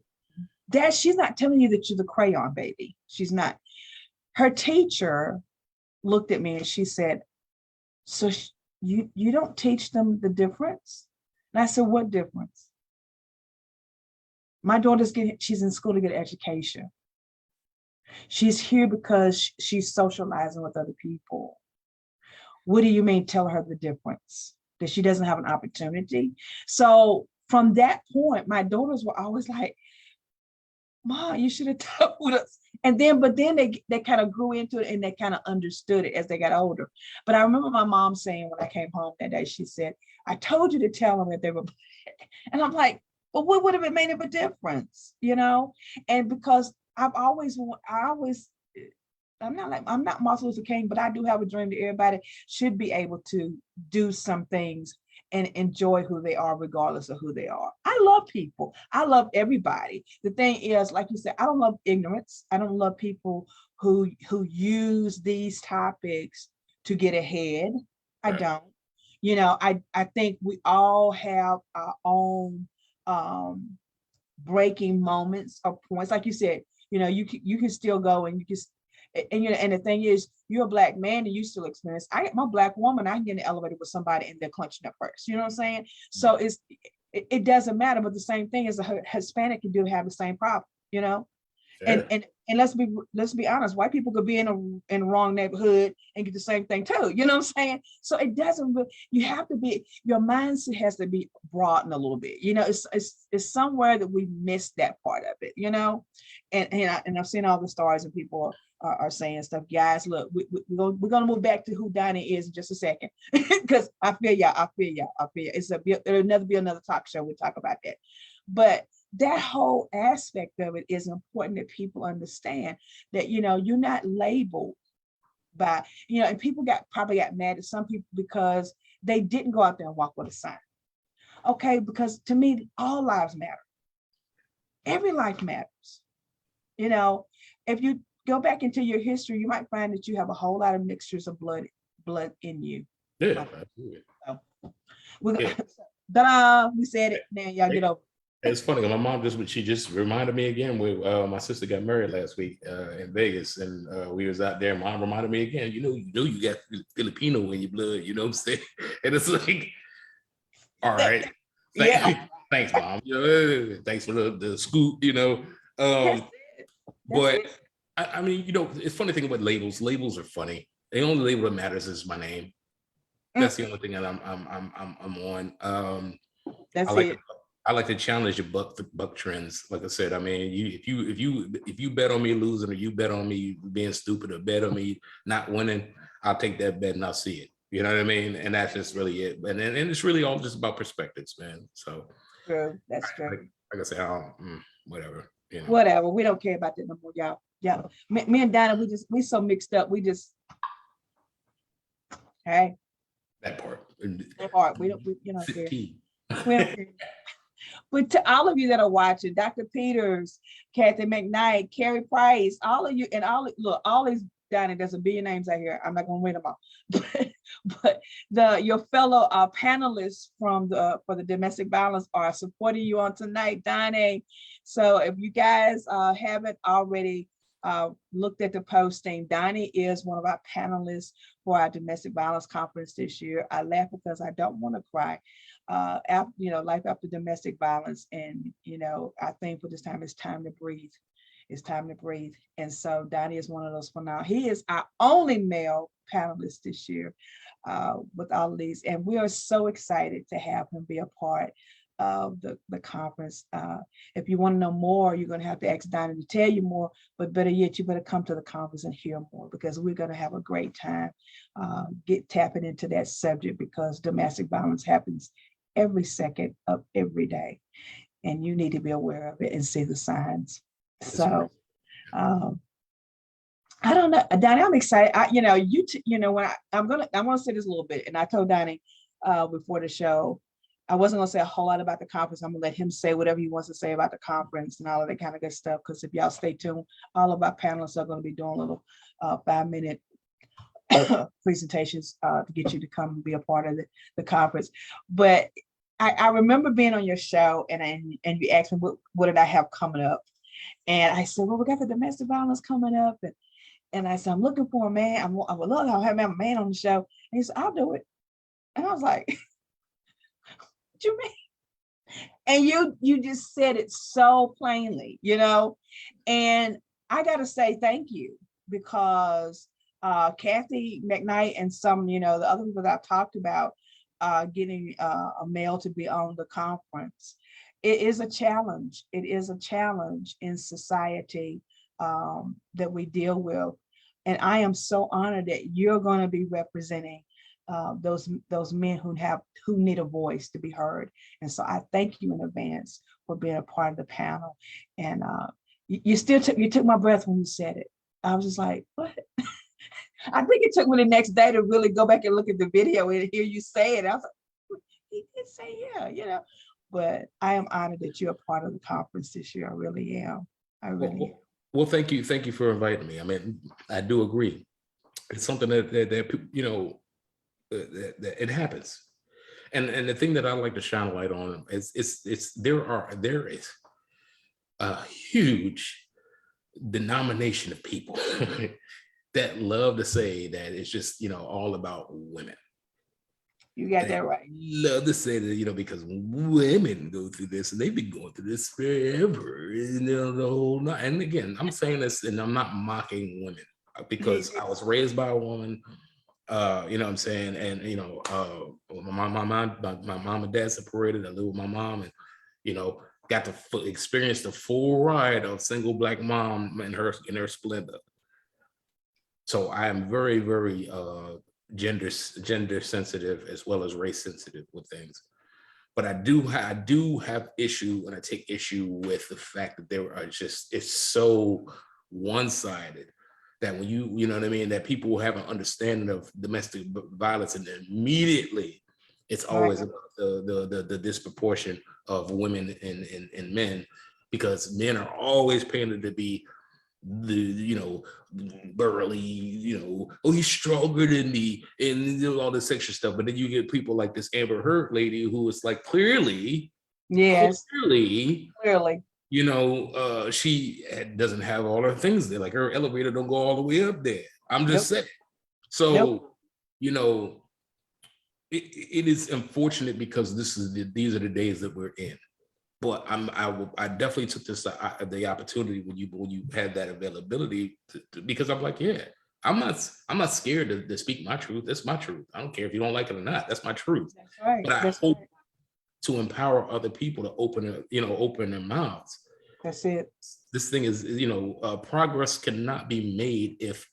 [SPEAKER 1] Dad, she's not telling you that you're the crayon baby. She's not. Her teacher looked at me and she said, so you don't teach them the difference? And I said, what difference? My daughter's she's in school to get an education. She's here because she's socializing with other people. What do you mean tell her the difference? That she doesn't have an opportunity? So from that point, my daughters were always like, Mom, you should have told us. But then they kind of grew into it, and they kind of understood it as they got older. But I remember my mom saying when I came home that day, she said, I told you to tell them that they were Black. And I'm like, well, what would have made a difference? And because I'm not Martin Luther King, but I do have a dream that everybody should be able to do some things and enjoy who they are, regardless of who they are. I love people. I love everybody. The thing is, like you said, I don't love ignorance. I don't love people who use these topics to get ahead. I don't. I think we all have our own breaking moments or points. Like you said, you can still go and you can And and the thing is, you're a Black man and you still experience. I'm a Black woman. I can get in the elevator with somebody and they're clenching their purse. You know what I'm saying? So it doesn't matter. But the same thing is a Hispanic can do have the same problem.
[SPEAKER 2] Sure.
[SPEAKER 1] And let's be honest, white people could be in the wrong neighborhood and get the same thing too. You know what I'm saying? So it doesn't really, you have to be, your mindset has to be broadened a little bit. It's somewhere that we missed that part of it, and I've seen all the stories and people are saying stuff. Guys, look, we're gonna move back to who Donnie is in just a second, because I feel y'all. There'll never be another talk show. We'll talk about that. But that whole aspect of it is important that people understand that, you're not labeled by, and people probably got mad at some people because they didn't go out there and walk with a sign. Okay, because to me, all lives matter. Every life matters. If you go back into your history, you might find that you have a whole lot of mixtures of blood in you.
[SPEAKER 2] Yeah, absolutely.
[SPEAKER 1] So ta-da, we said it. Now y'all get over.
[SPEAKER 2] It's funny. My mom she just reminded me again. My sister got married last week in Vegas, and we was out there. Mom reminded me again. You got Filipino in your blood. You know what I'm saying? And it's like, all right, thanks, Mom. Thanks for the scoop. But I mean, it's funny thing about labels. Labels are funny. The only label that matters is my name. That's the only thing that I'm on.
[SPEAKER 1] That's it.
[SPEAKER 2] I like to challenge your buck trends. Like I said, I mean, if you bet on me losing, or you bet on me being stupid, or bet on me not winning, I'll take that bet and I'll see it. You know what I mean? And that's just really it. And it's really all just about perspectives, man. So
[SPEAKER 1] true. That's true.
[SPEAKER 2] Like I said, whatever.
[SPEAKER 1] Whatever. We don't care about that no more, y'all. Yeah. Me and Donna, we so mixed up. We just, hey.
[SPEAKER 2] That part.
[SPEAKER 1] We don't care. We don't care. But to all of you that are watching, Dr. Peters, Kathy McKnight, Carrie Price, all of you, and all these, Donnie, there's a billion names out here. I'm not going to read them all. But your fellow panelists for the domestic violence are supporting you on tonight, Donnie. So if you guys haven't already looked at the posting, Donnie is one of our panelists for our domestic violence conference this year. I laugh because I don't want to cry. Life after domestic violence, and I think for this time it's time to breathe. It's time to breathe. And so Donnie is one of those for now. He is our only male panelist this year with all of these, and we are so excited to have him be a part of the conference. If you want to know more, you're going to have to ask Donnie to tell you more, but better yet, you better come to the conference and hear more, because we're going to have a great time tapping into that subject, because domestic violence happens every second of every day, and you need to be aware of it and see the signs. So I don't know, Donnie, I'm excited. I want to say this a little bit, and I told Donnie before the show, I wasn't going to say a whole lot about the conference. I'm going to let him say whatever he wants to say about the conference and all of that kind of good stuff, because if y'all stay tuned, all of our panelists are going to be doing little 5-minute presentations to get you to come and be a part of the conference. But I remember being on your show, and you asked me what did I have coming up, and I said, well, we got the domestic violence coming up, and I said, I'm looking for a man. I would love to have a man on the show. And he said, I'll do it. And I was like, what you mean? And you just said it so plainly, and I got to say thank you, because Kathy McKnight and some, the other people that I've talked about, getting a male to be on the conference. It is a challenge. It is a challenge in society that we deal with. And I am so honored that you're going to be representing those men who need a voice to be heard. And so I thank you in advance for being a part of the panel. And you took my breath when you said it. I was just like, what? I think it took me the next day to really go back and look at the video and hear you say it. I was like, he did say, yeah, But I am honored that you're a part of the conference this year. I really am. Am.
[SPEAKER 2] Well, thank you for inviting me. I mean, I do agree. It's something that it happens. And the thing that I like to shine a light on is there is a huge denomination of people that love to say that it's just, all about women.
[SPEAKER 1] You got
[SPEAKER 2] And
[SPEAKER 1] that right.
[SPEAKER 2] love to say that, because women go through this and they've been going through this forever, the whole night. And again, I'm saying this and I'm not mocking women because I was raised by a woman, you know what I'm saying? And, my mom and dad separated. I lived with my mom and, got to experience the full ride of single Black mom in her splendor. So I am very, very gender sensitive as well as race sensitive with things. But I do have issue, and I take issue with the fact that it's so one-sided that when you know what I mean, that people will have an understanding of domestic violence and immediately it's always about the disproportion of women and men, because men are always painted to be burly, oh, he's stronger than me, and all this extra stuff. But then you get people like this Amber Heard lady who is like clearly,
[SPEAKER 1] Clearly.
[SPEAKER 2] She doesn't have all her things there. Like her elevator don't go all the way up there. I'm just saying. So, it is unfortunate because these are the days that we're in. But I definitely took the opportunity when you had that availability because I'm like, yeah, I'm not scared to speak my truth. That's my truth. I don't care if you don't like it or not. That's my truth.
[SPEAKER 1] That's right.
[SPEAKER 2] But I hope to empower other people to open their mouths.
[SPEAKER 1] That's it.
[SPEAKER 2] This thing is, progress cannot be made if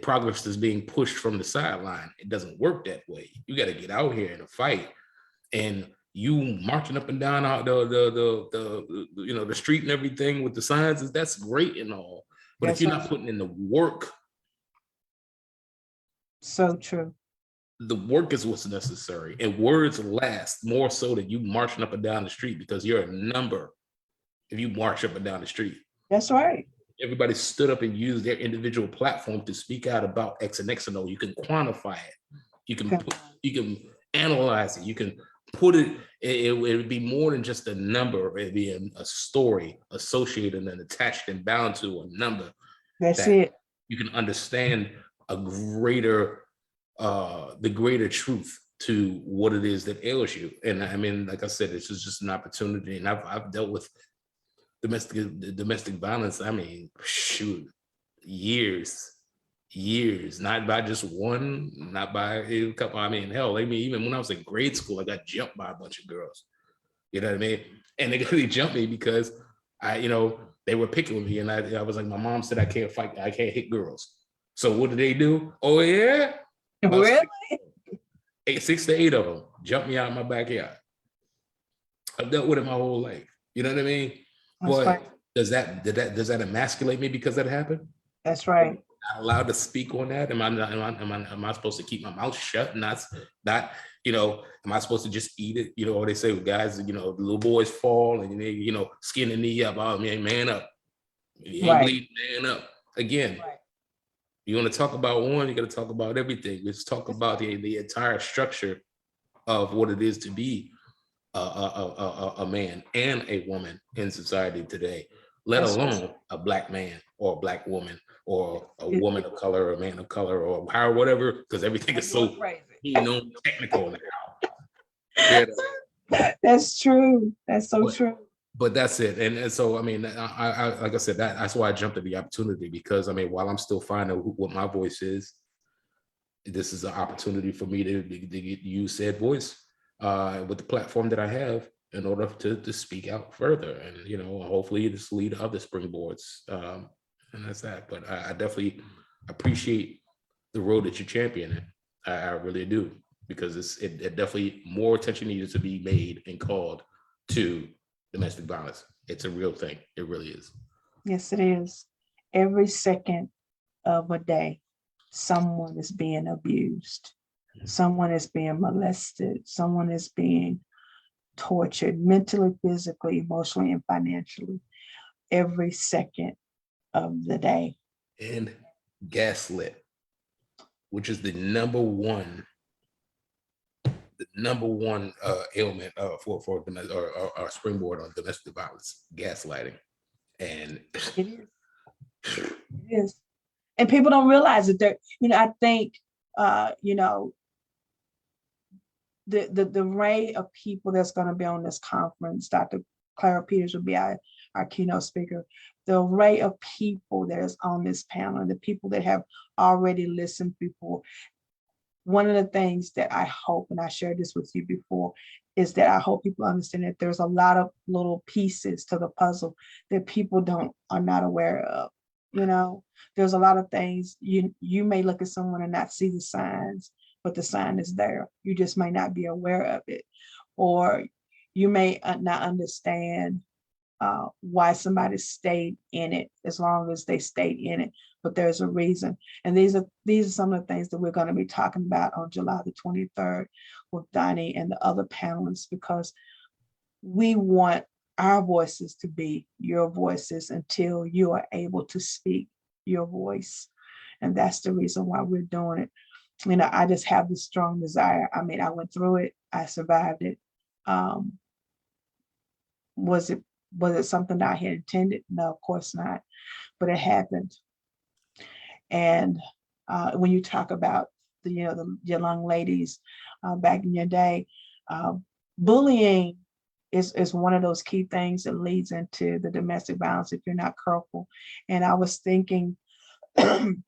[SPEAKER 2] progress is being pushed from the sideline. It doesn't work that way. You got to get out here and fight. And you marching up and down out the street and everything with the signs, that's great and all. But if you're not putting in the work,
[SPEAKER 1] so true.
[SPEAKER 2] The work is what's necessary, and words last more so than you marching up and down the street, because you're a number if you march up and down the street.
[SPEAKER 1] That's right.
[SPEAKER 2] Everybody stood up and used their individual platform to speak out about X and X and O. You can quantify it. You can analyze it. You can put it. It would be more than just a number. It'd be a story associated and attached and bound to a number.
[SPEAKER 1] That's it.
[SPEAKER 2] You can understand a greater, the greater truth to what it is that ails you. And I mean, like I said, this is just an opportunity. And I've dealt with domestic violence. I mean, shoot, years, not by just one, not by a couple. I mean, hell, even when I was in grade school, I got jumped by a bunch of girls. You know what I mean? And they jumped me because they were picking with me, and I was like, my mom said I can't fight, I can't hit girls. So what did they do? Oh yeah,
[SPEAKER 1] really?
[SPEAKER 2] 6 to 8 of them jumped me out of my backyard. I've dealt with it my whole life. You know what I mean? But does that emasculate me because that happened?
[SPEAKER 1] That's right.
[SPEAKER 2] Am I allowed to speak on that? Am I supposed to keep my mouth shut? Not am I supposed to just eat it? Or they say, well, guys, the little boys fall and they, skin the knee up. Oh man up. You ain't bleeding, man up. Again, you want to talk about one, you got to talk about everything. Let's talk about the entire structure of what it is to be a man and a woman in society today, let alone a Black man or a Black woman or a woman of color or a man of color or whatever, because everything is so technical now.
[SPEAKER 1] That's true. That's so true.
[SPEAKER 2] But that's it. And so, I mean, I like I said, that's why I jumped at the opportunity, because I mean, while I'm still finding what my voice is, this is an opportunity for me to use said voice with the platform that I have in order to speak out further, and hopefully just lead other springboards, and that's that. But I definitely appreciate the road that you're championing. I really do, because it definitely more attention needed to be made and called to domestic violence. It's a real thing. It really is.
[SPEAKER 1] Yes, it is. Every second of a day, someone is being abused. Someone is being molested. Someone is being tortured mentally, physically, emotionally, and financially every second of the day.
[SPEAKER 2] And gaslit, which is the number one ailment for or springboard on domestic violence, gaslighting. And
[SPEAKER 1] it is. And people don't realize that they're, I think, you know, the array of people that's going to be on this conference, Dr. Clara Peters will be our keynote speaker. The array of people that is on this panel, and the people that have already listened before. One of the things that I hope, and I shared this with you before, is that I hope people understand that there's a lot of little pieces to the puzzle that people are not aware of. You know, there's a lot of things you may look at someone and not see the signs, but the sign is there. You just may not be aware of it, or you may not understand why somebody stayed in it as long as they stayed in it, but there's a reason. And these are some of the things that we're going to be talking about on July the 23rd with Donnie and the other panelists, because we want our voices to be your voices until you are able to speak your voice. And that's the reason why we're doing it. You know, I just have this strong desire. I mean, I went through it, I survived it. Was it something that I had intended? No, of course not, but it happened. And when you talk about the young ladies back in your day, bullying is one of those key things that leads into the domestic violence if you're not careful. And I was thinking, I'm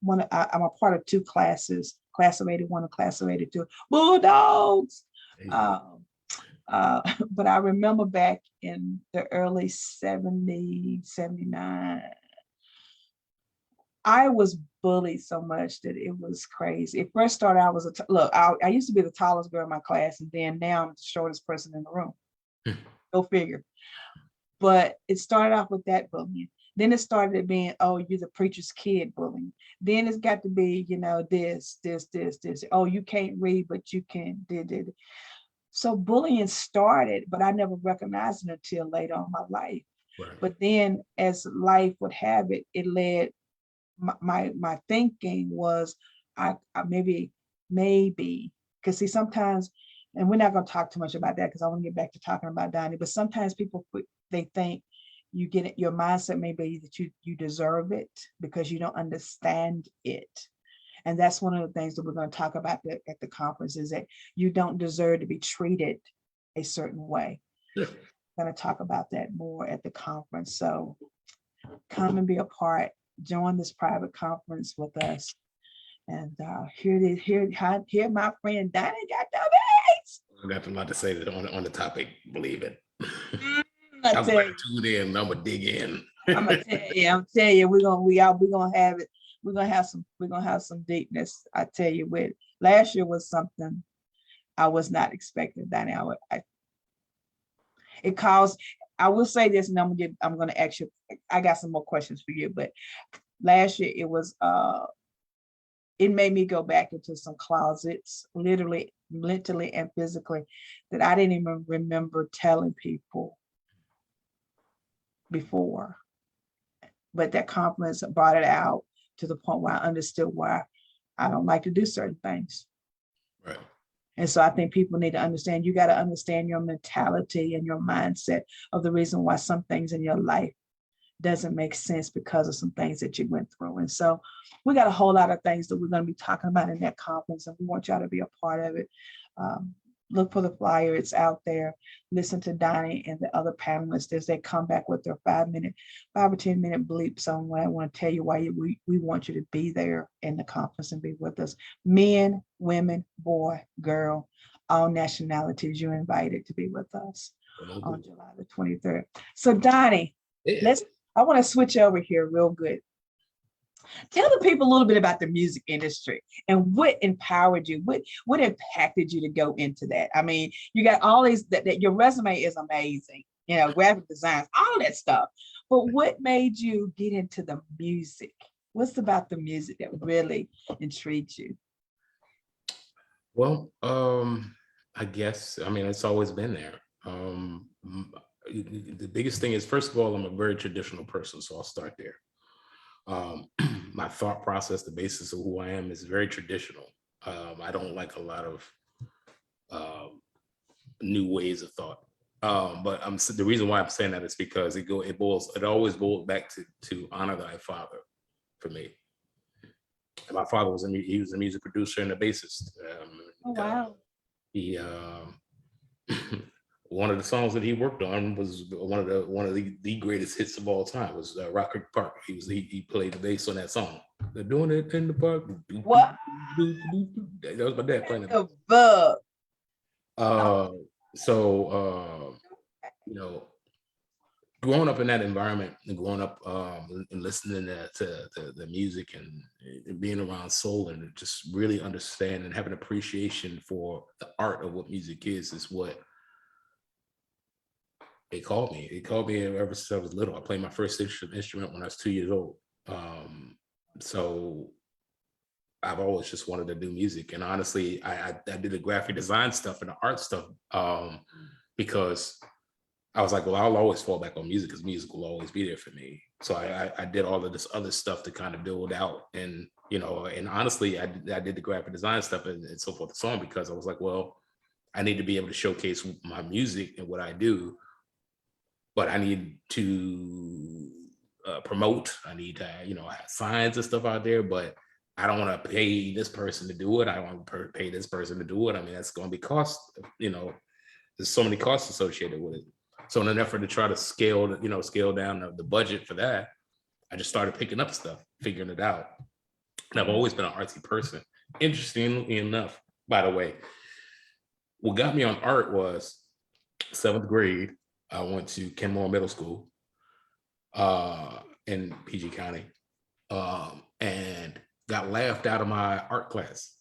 [SPEAKER 1] a part of two classes, class of 81 and class of 82, Bulldogs. But I remember back in the early 70s, 79, I was bullied so much that it was crazy. It first started out I used to be the tallest girl in my class, and then now I'm the shortest person in the room. Go figure. But it started off with that bullying. Then it started being, oh, you're the preacher's kid bullying. Then it's got to be, this. Oh, you can't read, but you can. So bullying started, but I never recognized it until later on in my life. Right. But then as life would have it, it led, my thinking was, I maybe, because see, sometimes, and we're not going to talk too much about that because I want to get back to talking about Donnie, but sometimes people, they think you get it, your mindset may be that you deserve it because you don't understand it. And that's one of the things that we're going to talk about at the conference, is that you don't deserve to be treated a certain way. Yeah. We're going to talk about that more at the conference. So come and be a part, join this private conference with us. And here my friend Donnie GotDaBeats.
[SPEAKER 2] I got a lot to say that on the topic, believe it.
[SPEAKER 1] I'm gonna
[SPEAKER 2] tune in, I'm gonna dig in.
[SPEAKER 1] I'm tell you, we're gonna have it. We're gonna have some deepness. I tell you, with last year was something I was not expecting, Donnie. It caused, I will say this, and I'm gonna ask you, I got some more questions for you, but last year it was it made me go back into some closets, literally, mentally and physically, that I didn't even remember telling people before. But that conference brought it out to the point where I understood why I don't like to do certain things. Right. And so I think people need to understand, you got to understand your mentality and your mindset of the reason why some things in your life doesn't make sense because of some things that you went through. And so we got a whole lot of things that we're going to be talking about in that conference, and we want y'all to be a part of it. Look for the flyer, it's out there. Listen to Donnie and the other panelists as they come back with their 5 or 10 minute bleeps on what I want to tell you why we want you to be there in the conference and be with us. Men, women, boy, girl, all nationalities, you're invited to be with us on July the 23rd. So Donnie, I want to switch over here real good. Tell the people a little bit about the music industry and what empowered you, what impacted you to go into that. I mean, you got all these, that your resume is amazing, graphic designs, all that stuff. But what made you get into the music? What's about the music that really intrigued you?
[SPEAKER 2] Well, I guess, it's always been there. The biggest thing is, first of all, I'm a very traditional person, so I'll start there. My thought process, the basis of who I am, is very traditional. I don't like a lot of new ways of thought. But the reason why I'm saying that is because it always boils back to honor thy father for me. My father was he was a music producer and a bassist.
[SPEAKER 1] Oh, wow.
[SPEAKER 2] He one of the songs that he worked on was one of the greatest hits of all time was Rock Creek Park. He played the bass on that song. They're doing it in the park.
[SPEAKER 1] What?
[SPEAKER 2] That was my dad playing it.
[SPEAKER 1] The bug.
[SPEAKER 2] You know, growing up in that environment and growing up and listening to the music and being around soul and just really understand and have an appreciation for the art of what music is what they called me. They called me ever since I was little. I played my first instrument when I was 2 years old. So I've always just wanted to do music. And honestly, I did the graphic design stuff and the art stuff because I was like, well, I'll always fall back on music because music will always be there for me. So I did all of this other stuff to kind of build out. And, you know, and honestly, I did the graphic design stuff and so forth and so on because I was like, well, I need to be able to showcase my music and what I do, but I need to promote. I need to, you know, have signs and stuff out there, but I don't want to pay this person to do it. I don't want to pay this person to do it. I mean, that's going to be cost, you know, there's so many costs associated with it. So in an effort to try to scale down the budget for that, I just started picking up stuff, figuring it out. And I've always been an artsy person. Interestingly enough, by the way, what got me on art was 7th grade. I went to Kenmore Middle School in PG County and got laughed out of my art class.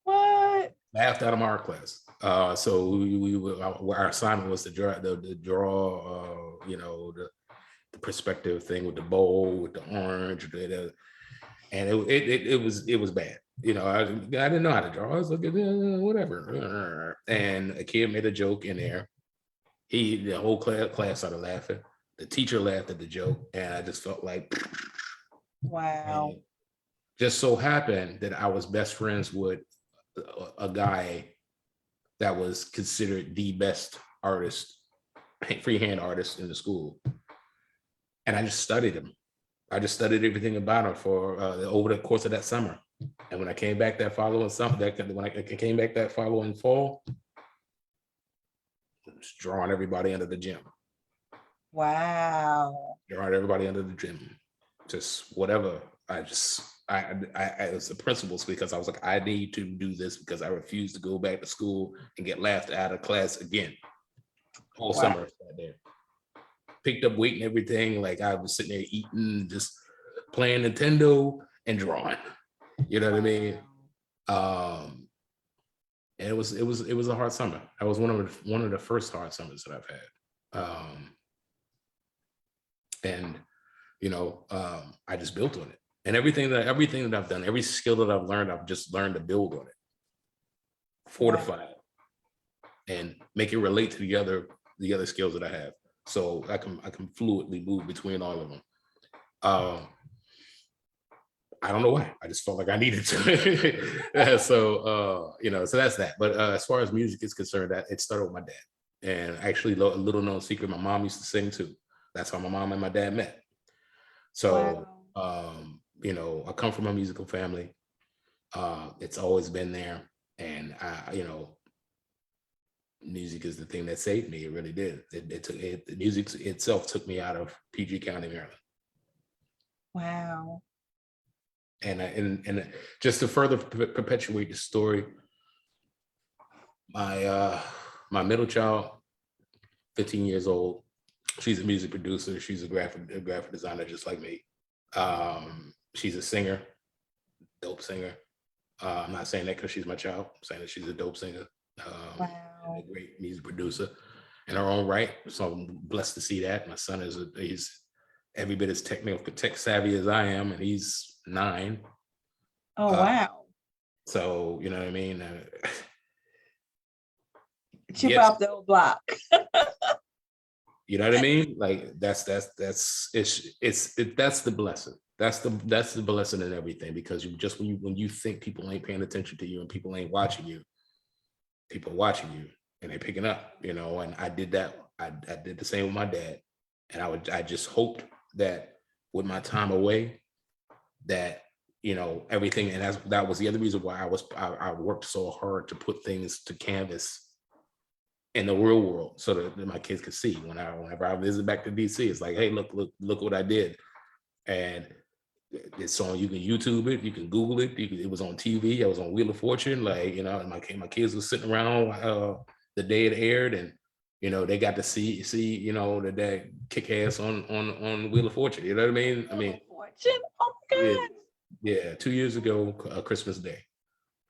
[SPEAKER 1] What?
[SPEAKER 2] Laughed out of my art class. So our assignment was to draw you know, the perspective thing with the bowl, with the orange, and it was bad. You know, I didn't know how to draw. I was like, whatever. And a kid made a joke in there. The whole class started laughing. The teacher laughed at the joke, and I just felt like,
[SPEAKER 1] wow.
[SPEAKER 2] And just so happened that I was best friends with a guy that was considered the best artist, freehand artist in the school. And I just studied him. I just studied everything about him for over the course of that summer. And when I came back that following summer, when I came back that following fall, just drawing everybody under the gym.
[SPEAKER 1] Wow.
[SPEAKER 2] Drawing everybody under the gym. Just whatever. I was the principles because I was like, I need to do this because I refuse to go back to school and get laughed out of class again. Whole summer I there. Picked up weight and everything. Like I was sitting there eating, just playing Nintendo and drawing. You know what I mean? And it was a hard summer. That was one of the first hard summers that I've had. And you know, I just built on it. And everything that I've done, every skill that I've learned, I've just learned to build on it, fortify it, and make it relate to the other skills that I have. So I can fluidly move between all of them. I don't know why. I just felt like I needed to. So you know, so that's that. But as far as music is concerned, it started with my dad. And actually, a little known secret, my mom used to sing too. That's how my mom and my dad met. So you know, I come from a musical family. It's always been there, and you know, music is the thing that saved me. It really did. The music itself took me out of PG County, Maryland.
[SPEAKER 1] Wow.
[SPEAKER 2] And just to further perpetuate the story, my middle child, 15 years old, she's a music producer. She's a graphic designer, just like me. She's a singer, dope singer. I'm not saying that because she's my child. I'm saying that she's a dope singer. A great music producer in her own right. So I'm blessed to see that. My son he's every bit as tech savvy as I am, and he's 9.
[SPEAKER 1] Oh, wow.
[SPEAKER 2] So, you know what I mean?
[SPEAKER 1] Chip off the old block.
[SPEAKER 2] You know what I mean? Like that's the blessing. That's the blessing in everything, because when you think people ain't paying attention to you and people ain't watching you, people are watching you and they're picking up, you know. And I did that. I did the same with my dad. And I just hoped that with my time away, that everything. And that was the other reason why I worked so hard to put things to canvas in the real world, so that my kids could see whenever I visit back to DC. It's like, hey, look what I did. And it's on, you can YouTube it, you can Google it. It was on TV. I was on Wheel of Fortune, and my kids were sitting around the day it aired, and they got to see the dad kick ass on Wheel of Fortune. You know what I mean?
[SPEAKER 1] Fortune. Oh my God.
[SPEAKER 2] Yeah, 2 years ago, Christmas Day.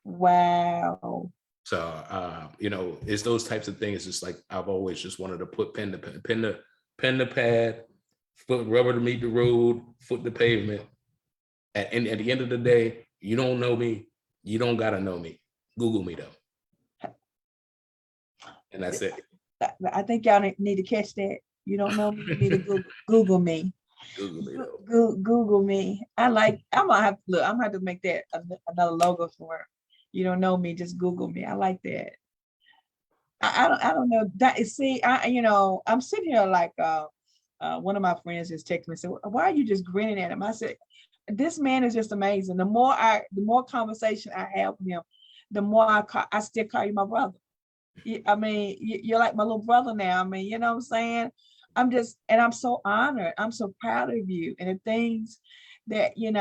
[SPEAKER 1] Wow.
[SPEAKER 2] So it's those types of things. Just like I've always just wanted to put pen to pad, foot rubber to meet the road, foot to pavement. And at the end of the day, you don't know me, you don't gotta know me. Google me though. And that's it.
[SPEAKER 1] I think y'all need to catch that. You don't know me, you need to Google me.
[SPEAKER 2] Google me though.
[SPEAKER 1] Google me. I'm gonna have to make that another logo for her. You don't know me, just Google me. I like that. I don't know that. See, I'm sitting here like one of my friends just texted me and said, "Why are you just grinning at him?" I said, "This man is just amazing. The more conversation I have with him, the more I still call you my brother. You're like my little brother now. You know what I'm saying? I'm so honored. I'm so proud of you and the things that you're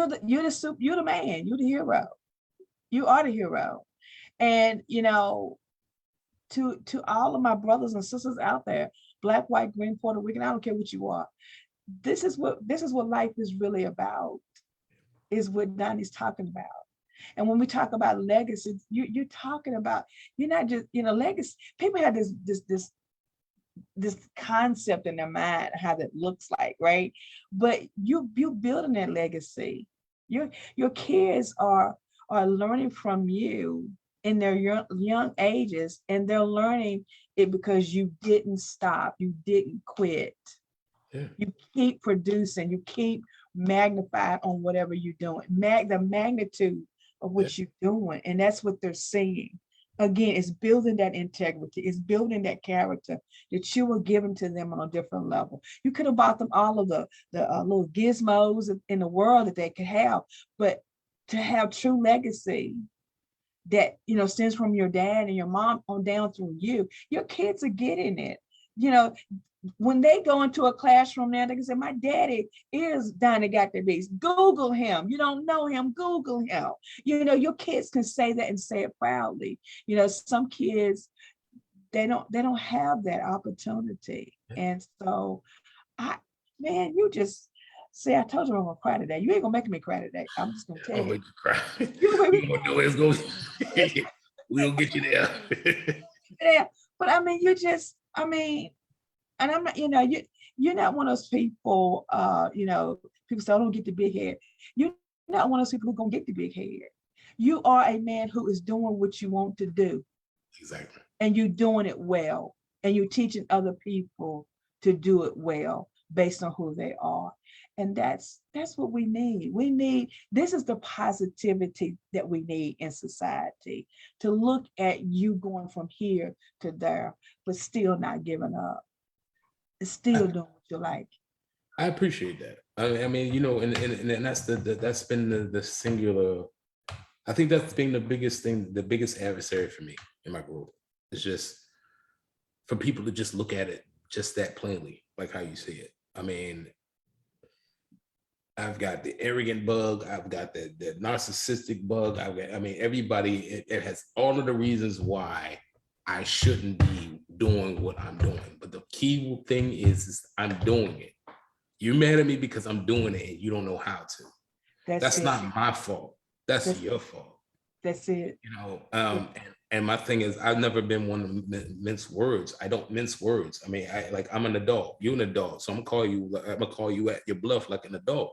[SPEAKER 1] the man. You're the hero. You are the hero. And to all of my brothers and sisters out there, Black, white, green, Puerto Rican, I don't care what you are. This is what life is really about, is what Donnie's talking about. And when we talk about legacy, you're talking about, you're not just, legacy. People have this concept in their mind how that looks like, right? But you building that legacy. Your kids are learning from you in their young ages, and they're learning it because you didn't stop, you didn't quit.
[SPEAKER 2] Yeah.
[SPEAKER 1] You keep producing, you keep magnifying on whatever you're doing, the magnitude of what you're doing, and that's what they're seeing. Again, it's building that integrity, it's building that character that you were given to them on a different level. You could have bought them all of the little gizmos in the world that they could have, but to have true legacy that stems from your dad and your mom on down through you, your kids are getting it. When they go into a classroom now, they can say, "My daddy is Donnie GotDaBeats. Google him. You don't know him, Google him." Your kids can say that and say it proudly. Some kids, they don't have that opportunity. And so you just say, I told you I'm gonna cry today. You ain't gonna make me cry today. I'm just gonna tell you.
[SPEAKER 2] Cry. You gonna know where it's going. We'll get you there.
[SPEAKER 1] Yeah, but and I'm not, you're not one of those people, people say, "I don't get the big head." You're not one of those people who gonna get the big head. You are a man who is doing what you want to do.
[SPEAKER 2] Exactly. And
[SPEAKER 1] you're doing it well. And you're teaching other people to do it well based on who they are. And that's what we need. This is the positivity that we need in society, to look at you going from here to there, but still not giving up. Still doing what you like.
[SPEAKER 2] I appreciate that. And that's been the singular. I think that's been the biggest thing, the biggest adversary for me in my growth. It's just for people to just look at it just that plainly, like how you see it. I've got the arrogant bug. I've got the narcissistic bug. Everybody, it has all of the reasons why I shouldn't be doing what I'm doing. But the key thing is I'm doing it. You're mad at me because I'm doing it and you don't know how to. That's not my fault. That's your fault.
[SPEAKER 1] That's it.
[SPEAKER 2] And my thing is, I've never been one to mince words. I don't mince words. I'm an adult. You're an adult. So I'm gonna call you at your bluff like an adult.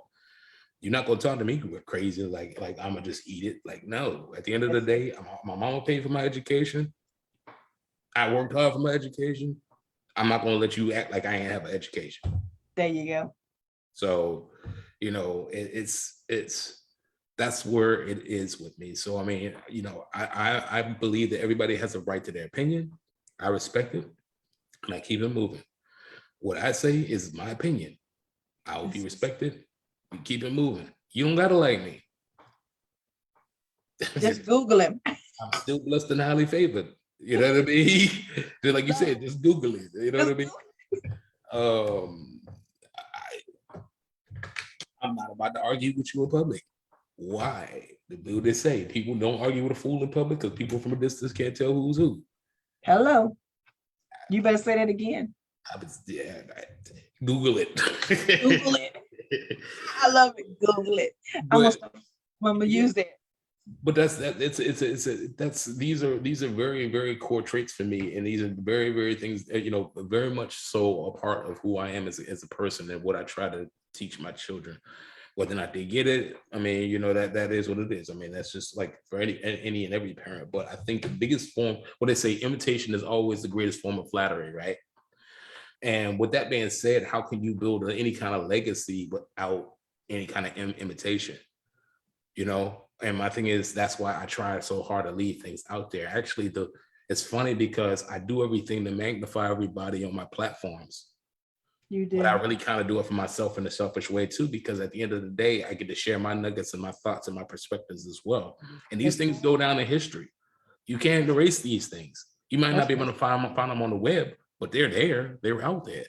[SPEAKER 2] You're not gonna talk to me crazy like I'm gonna just eat it. Like, no. At the end of the day, my mama paid for my education. I worked hard for my education. I'm not gonna let you act like I ain't have an education.
[SPEAKER 1] There you go.
[SPEAKER 2] So, it's that's where it is with me. So I believe that everybody has a right to their opinion. I respect it, and I keep it moving. What I say is my opinion. I will be respected. We keep it moving. You don't gotta like me.
[SPEAKER 1] Just Google him.
[SPEAKER 2] I'm still blessed and highly favored. You know what I mean? Just like you said, just Google it. You know what I mean? I'm not about to argue with you in public. Why? The Buddhists say people don't argue with a fool in public because people from a distance can't tell who's who.
[SPEAKER 1] Hello. You better say that again.
[SPEAKER 2] Google it.
[SPEAKER 1] Google it. I love it. Google it. I'm gonna use that.
[SPEAKER 2] But these are very, very core traits for me, and these are very, very things very much so a part of who I am as a person and what I try to teach my children. Whether or not they get it, I mean, that is what it is. I mean, that's just like for any and every parent. But I think the biggest form, what they say, imitation is always the greatest form of flattery, right? And with that being said, how can you build any kind of legacy without any kind of imitation? And my thing is, that's why I try so hard to leave things out there. Actually, it's funny because I do everything to magnify everybody on my platforms. You do. But I really kind of do it for myself in a selfish way too, because at the end of the day, I get to share my nuggets and my thoughts and my perspectives as well. And these things go down in history. You can't erase these things. You might not be able to find them on the web, but they're there. They're out there.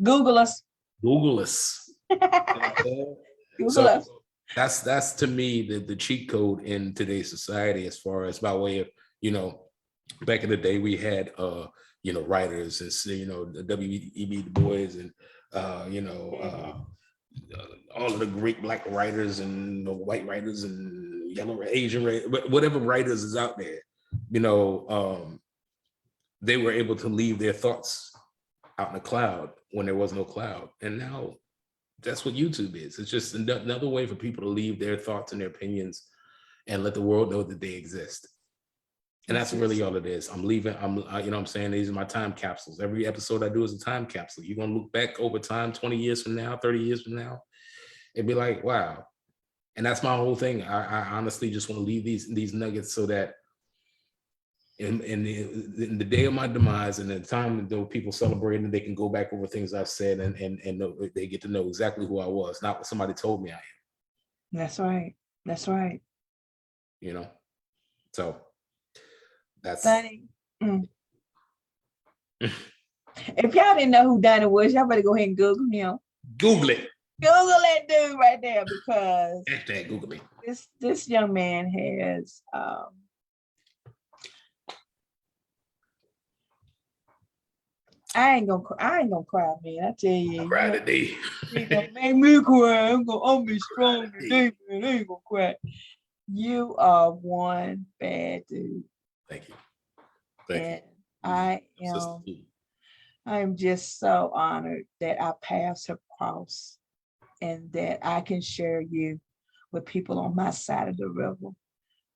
[SPEAKER 1] Google us.
[SPEAKER 2] Google us.
[SPEAKER 1] Google us.
[SPEAKER 2] That's to me the cheat code in today's society, as far as by way of, back in the day we had writers and the W.E.B. Du Bois and all of the great Black writers and white writers and yellow Asian whatever writers is out there, they were able to leave their thoughts out in the cloud when there was no cloud. And now that's what YouTube is. It's just another way for people to leave their thoughts and their opinions and let the world know that they exist. And that's really all it is. I'm leaving. I'm saying, these are my time capsules. Every episode I do is a time capsule. You're going to look back over time, 20 years from now, 30 years from now, it'd be like, wow. And that's my whole thing. I honestly just want to leave these nuggets so that in the day of my demise and the time that people celebrating, they can go back over things I've said and they get to know exactly who I was, not what somebody told me I am.
[SPEAKER 1] That's right. That's right.
[SPEAKER 2] So that's
[SPEAKER 1] Donnie. If y'all didn't know who Donnie was, y'all better go ahead and Google him.
[SPEAKER 2] Google it.
[SPEAKER 1] Google that dude right there, because
[SPEAKER 2] hashtag Google me.
[SPEAKER 1] This young man has I ain't gonna cry, man. I tell you.
[SPEAKER 2] I cried today.
[SPEAKER 1] You gonna make me cry. I'm be strong today, man. I ain't gonna cry. You are one bad dude.
[SPEAKER 2] Thank you.
[SPEAKER 1] I am just so honored that our paths have crossed and that I can share you with people on my side of the river.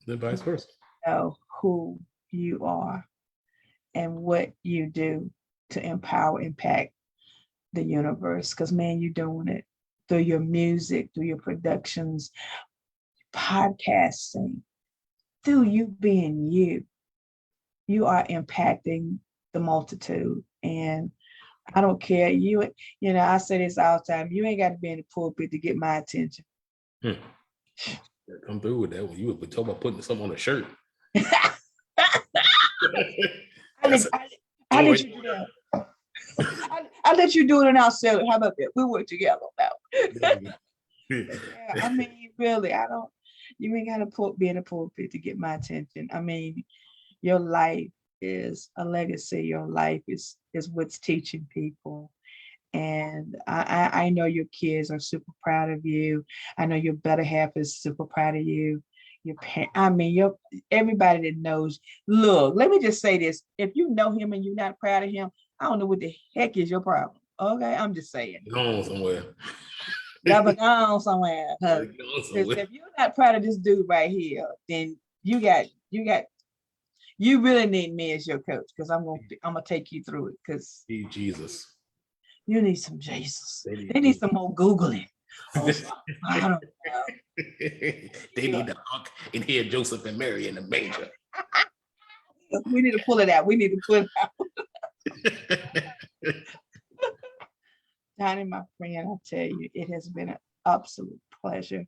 [SPEAKER 2] And vice versa.
[SPEAKER 1] Know who you are and what you do to impact the universe. Because, man, you're doing it through your music, through your productions, podcasting, through you being you. You are impacting the multitude. And I don't care. I say this all the time. You ain't got to be in the pulpit to get my attention.
[SPEAKER 2] Come through with that when you were talking about putting something on a shirt.
[SPEAKER 1] I let you do that. I let you do it and I'll sell it. How about that? We work together now. I mean, really, you ain't got to be in a pulpit to get my attention. I mean, your life is a legacy. Your life is what's teaching people. And I know your kids are super proud of you. I know your better half is super proud of you. Everybody that knows. Look, let me just say this. If you know him and you're not proud of him, I don't know what the heck is your problem. Okay, I'm just saying.
[SPEAKER 2] Go on somewhere.
[SPEAKER 1] Yeah, but go on somewhere. If you're not proud of this dude right here, then you really need me as your coach, because I'm gonna take you through it. Because
[SPEAKER 2] Jesus.
[SPEAKER 1] You need some Jesus. They need some more Googling. I don't know.
[SPEAKER 2] They need to hunk and hear Joseph and Mary in the manger.
[SPEAKER 1] We need to pull it out. Donnie, my friend, I tell you, it has been absolute pleasure to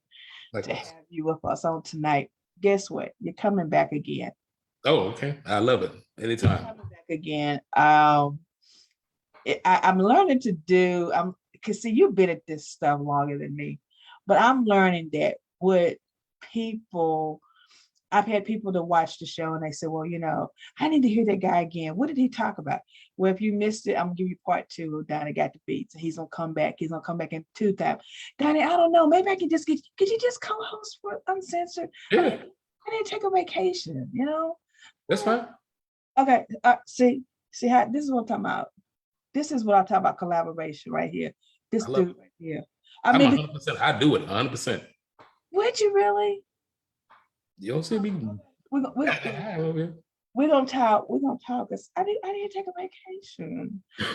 [SPEAKER 2] Likewise.
[SPEAKER 1] have you with us on tonight. Guess what? You're coming back again.
[SPEAKER 2] Oh, okay. I love it. Anytime.
[SPEAKER 1] Coming back again. I'm learning to do. Because see, you've been at this stuff longer than me, but I'm learning that what people. I've had people to watch the show and they say, well, I need to hear that guy again. What did he talk about? Well, if you missed it, I'm gonna give you part 2 of Donnie Got the Beats. He's gonna come back. He's gonna come back in 2 times. Donnie, I don't know. Maybe I can just could you just co-host for Uncensored?
[SPEAKER 2] Yeah.
[SPEAKER 1] I need to take a vacation,
[SPEAKER 2] That's fine.
[SPEAKER 1] Okay. See how this is what I'm talking about. This is what I'm talking about, collaboration right here. This dude right here.
[SPEAKER 2] I'm 100%. I do it 100%.
[SPEAKER 1] Would you really?
[SPEAKER 2] You don't see me.
[SPEAKER 1] We're gonna talk. Cause I need to take a vacation. I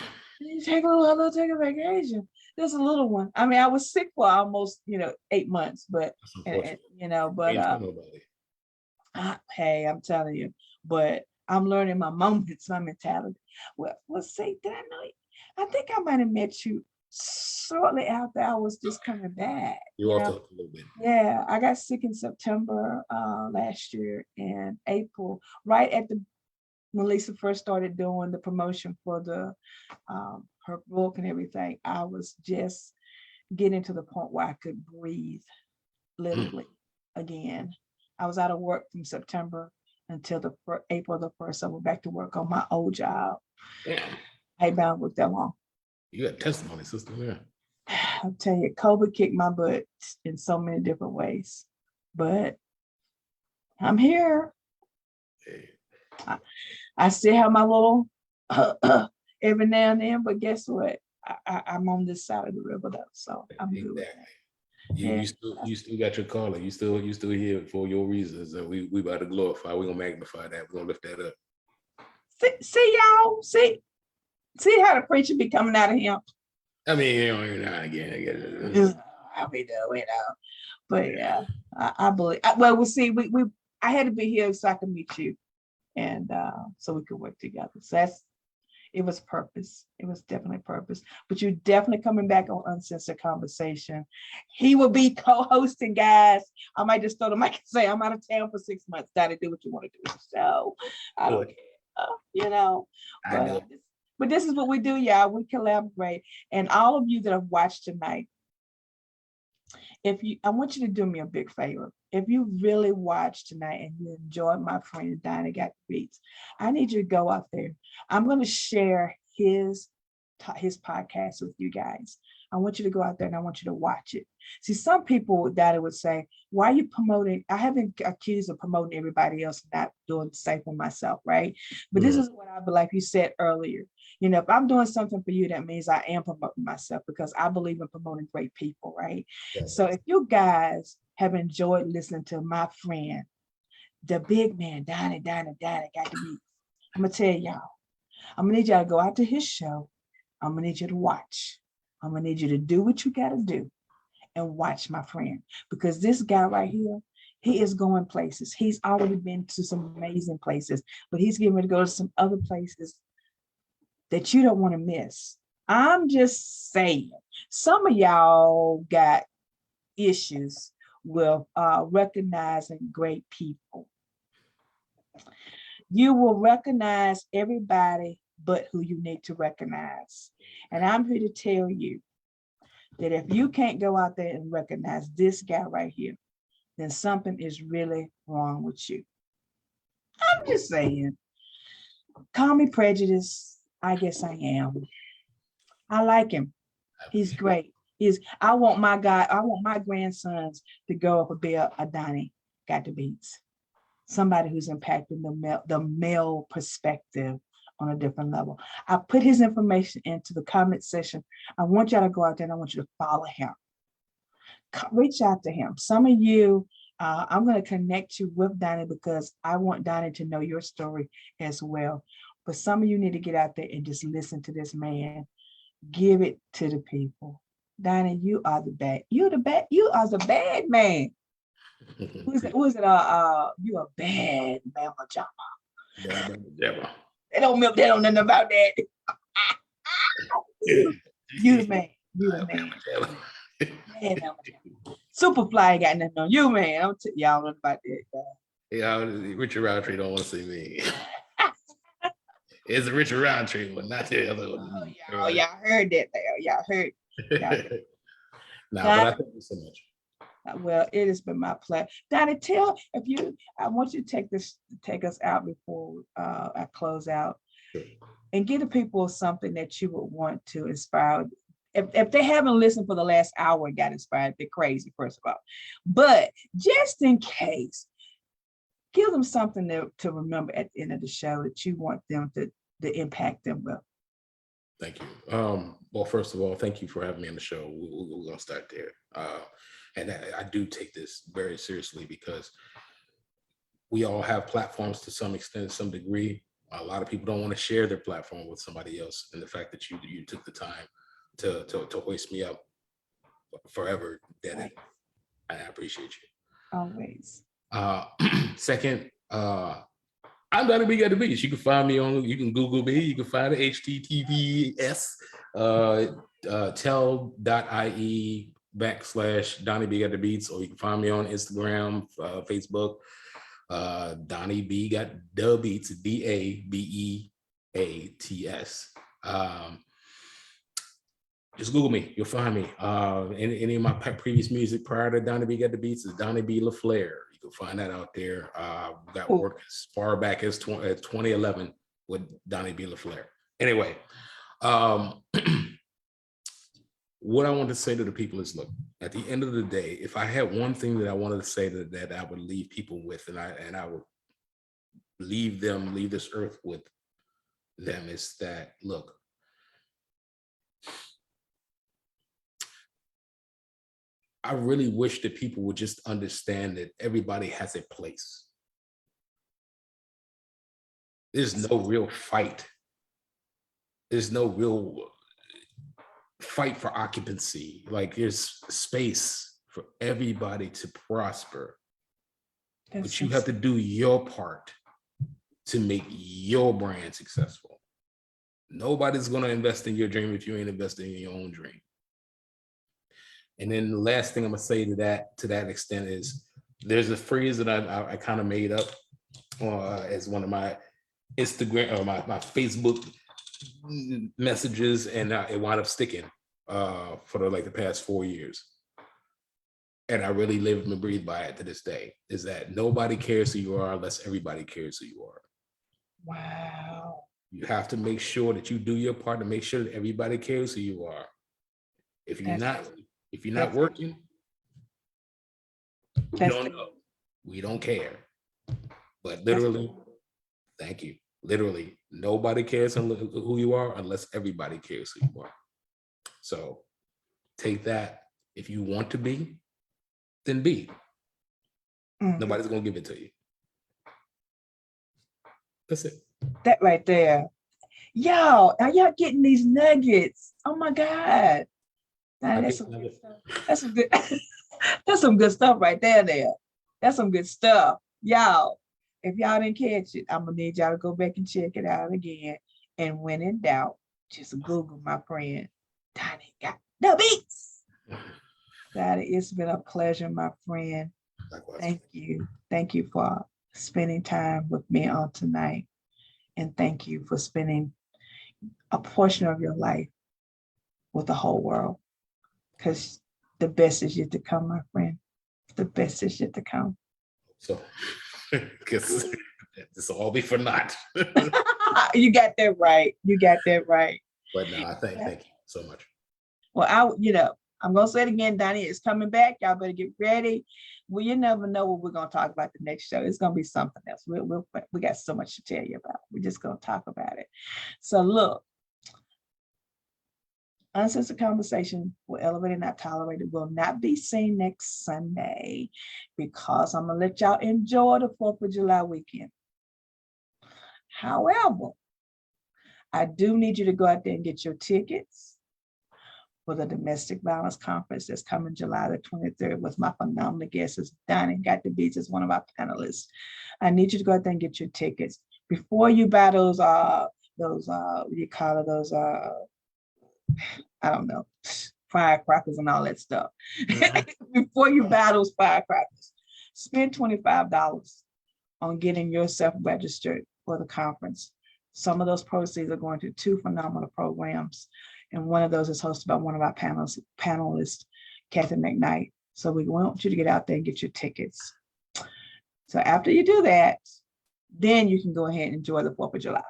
[SPEAKER 1] need to take a vacation. There's a little one. I mean, I was sick for almost 8 months, but hey, I'm telling you, but I'm learning my moments, my mentality. Well, see, did I know you? I think I might have met you shortly after I was just coming back.
[SPEAKER 2] You off a little bit.
[SPEAKER 1] Yeah, I got sick in September last year, and April, right at when Lisa first started doing the promotion for her book and everything. I was just getting to the point where I could breathe, literally, again. I was out of work from September until April the 1st. I went back to work on my old job.
[SPEAKER 2] Damn.
[SPEAKER 1] I ain't bound with that long.
[SPEAKER 2] You got testimony, sister. Yeah.
[SPEAKER 1] I'll tell you, COVID kicked my butt in so many different ways, but I'm here.
[SPEAKER 2] Hey.
[SPEAKER 1] I still have my little every now and then, but guess what? I'm on this side of the river though, so I'm good with that.
[SPEAKER 2] You still got your calling. You still here for your reasons, and we about to glorify. We're gonna magnify that. We're gonna lift that up.
[SPEAKER 1] See y'all. See how the preacher be coming out of him.
[SPEAKER 2] I mean, again.
[SPEAKER 1] I'll be doing but yeah, I believe. Well, we'll see. I had to be here so I could meet you, and so we could work together. So it was purpose. It was definitely purpose. But you're definitely coming back on Uncensored Conversation. He will be co-hosting, guys. I might just throw the mic and say, I'm out of town for 6 months. Gotta do what you want to do. So I don't care. But this is what we do, y'all. We collaborate. And all of you that have watched tonight, I want you to do me a big favor. If you really watched tonight and you enjoyed my friend Donnie Got the Beats, I need you to go out there. I'm going to share his podcast with you guys. I want you to go out there and I want you to watch it. See, some people that would say, why are you promoting? I haven't accused of promoting everybody else, not doing the same for myself, right? But this is what I believe, like you said earlier. If I'm doing something for you, that means I am promoting myself because I believe in promoting great people, right? Yes. So if you guys have enjoyed listening to my friend, the big man, Donnie Got the Beats, I'm going to tell y'all, I'm going to need y'all to go out to his show. I'm going to need you to watch. I'm going to need you to do what you got to do and watch my friend, because this guy right here, he is going places. He's already been to some amazing places, but he's getting ready to go to some other places that you don't want to miss. I'm just saying, some of y'all got issues with recognizing great people. You will recognize everybody but who you need to recognize. And I'm here to tell you that if you can't go out there and recognize this guy right here, then something is really wrong with you. I'm just saying, call me prejudiced. I guess I am. I like him. He's great. I want my grandsons to go up and be a Donnie Got the Beats. Somebody who's impacting the male perspective on a different level. I put his information into the comment section. I want y'all to go out there and I want you to follow him. Reach out to him. Some of you, I'm going to connect you with Donnie because I want Donnie to know your story as well. But some of you need to get out there and just listen to this man. Give it to the people. Donnie, you are the bad. You are the bad man. Who is it? You a bad mama jama. They don't know nothing about that. You the man. Man, Superfly ain't got nothing on you, man. Y'all know about that.
[SPEAKER 2] Yeah, Richard Roundtree don't want to see me. It's a Richard Roundtree, but not the other one.
[SPEAKER 1] Y'all heard that there. Y'all heard.
[SPEAKER 2] Nah, but I thank you so much.
[SPEAKER 1] Well, it has been my pleasure. Donnie, I want you to take us out before I close out.
[SPEAKER 2] Sure.
[SPEAKER 1] And give the people something that you would want to inspire. If they haven't listened for the last hour and got inspired, they're crazy, first of all. But just in case, give them something to remember at the end of the show that you want them to impact them with.
[SPEAKER 2] Thank you. Well, first of all, thank you for having me on the show. We're going to start there. And I do take this very seriously because we all have platforms to some extent, some degree. A lot of people don't want to share their platform with somebody else. And the fact that you took the time to hoist me up forever, Daddy, I appreciate you.
[SPEAKER 1] Always.
[SPEAKER 2] Second, I'm Donnie B, GotDaBeats. You can find me you can Google me, you can find it, https tell.ie/Donnie B GotDaBeats, or you can find me on Instagram, Facebook, Donnie B GotDaBeats, DABEATS. Just Google me, you'll find me. Any of my previous music prior to Donnie B GotDaBeats is Donnie B LaFleur. You can find that out there. Got work as far back as 2011 with Donnie B LaFleur. Anyway, what I want to say to the people is, look, at the end of the day, if I had one thing that I wanted to say that I would leave people with, and I would leave this earth with them, is that, look, I really wish that people would just understand that everybody has a place. There's no real fight. There's no real fight for occupancy. Like, there's space for everybody to prosper. But you have to do your part to make your brand successful. Nobody's going to invest in your dream if you ain't investing in your own dream. And then the last thing I'm gonna say to that extent is, there's a phrase that I kind of made up as one of my Instagram or my Facebook messages, and it wound up sticking for the past 4 years. And I really live and breathe by it to this day, is that nobody cares who you are unless everybody cares who you are.
[SPEAKER 1] Wow. You
[SPEAKER 2] have to make sure that you do your part to make sure that everybody cares who you are. If you're not working, we don't know. We don't care. But literally, thank you. Literally, nobody cares who you are unless everybody cares who you are. So take that. If you want to be, then be. Nobody's going to give it to you. That's it.
[SPEAKER 1] That right there. Y'all, are y'all getting these nuggets? Oh my God. That's some good stuff. That's some good stuff right there. That's some good stuff. Y'all, if y'all didn't catch it, I'm gonna need y'all to go back and check it out again. And when in doubt, just Google my friend, Donnie GotDaBeats. Donnie, it's been a pleasure, my friend. Likewise. Thank you. Thank you for spending time with me on tonight. And thank you for spending a portion of your life with the whole world. Because the best is yet to come, my friend. The best is yet to come. So,
[SPEAKER 2] because this will all be for naught.
[SPEAKER 1] You got that right. You got that right.
[SPEAKER 2] But no, thank you so much.
[SPEAKER 1] Well, I'm gonna say it again. Donnie is coming back. Y'all better get ready. Well, you never know what we're gonna talk about the next show. It's gonna be something else. We got so much to tell you about. We're just gonna talk about it. So look. Uncensored Conversation will elevate and not tolerated will not be seen next Sunday because I'm going to let y'all enjoy the 4th of July weekend. However, I do need you to go out there and get your tickets for the Domestic Violence Conference that's coming July the 23rd with my phenomenal guests. Donnie GotDaBeats is one of our panelists. I need you to go out there and get your tickets. Before you buy those what do you call it, those I don't know, firecrackers and all that stuff.
[SPEAKER 2] Mhm.
[SPEAKER 1] Before you buy those firecrackers, spend $25 on getting yourself registered for the conference. Some of those proceeds are going to two phenomenal programs. And one of those is hosted by one of our panelists, Kathy McKnight. So we want you to get out there and get your tickets. So after you do that, then you can go ahead and enjoy the 4th of July.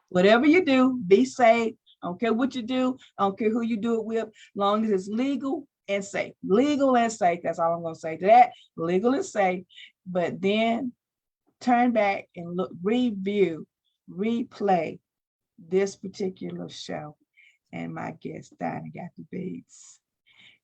[SPEAKER 1] Whatever you do, be safe. I don't care what you do. I don't care who you do it with, long as it's legal and safe. Legal and safe. That's all I'm going to say to that. Legal and safe. But then turn back and look, review, replay this particular show and my guest, Donnie GotDaBeats.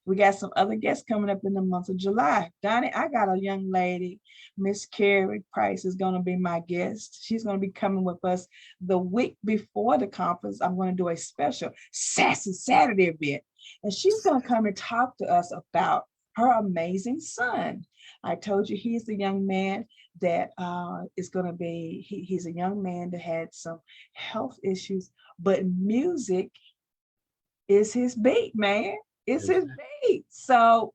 [SPEAKER 1] We got some other guests coming up in the month of July. Donnie, I got a young lady, Miss Carrie Price is going to be my guest. She's going to be coming with us the week before the conference. I'm going to do a special Sassy Saturday event. And she's going to come and talk to us about her amazing son. I told you he's the young man that is going to be, he's a young man that had some health issues, but music is his beat, man. It's his beat. So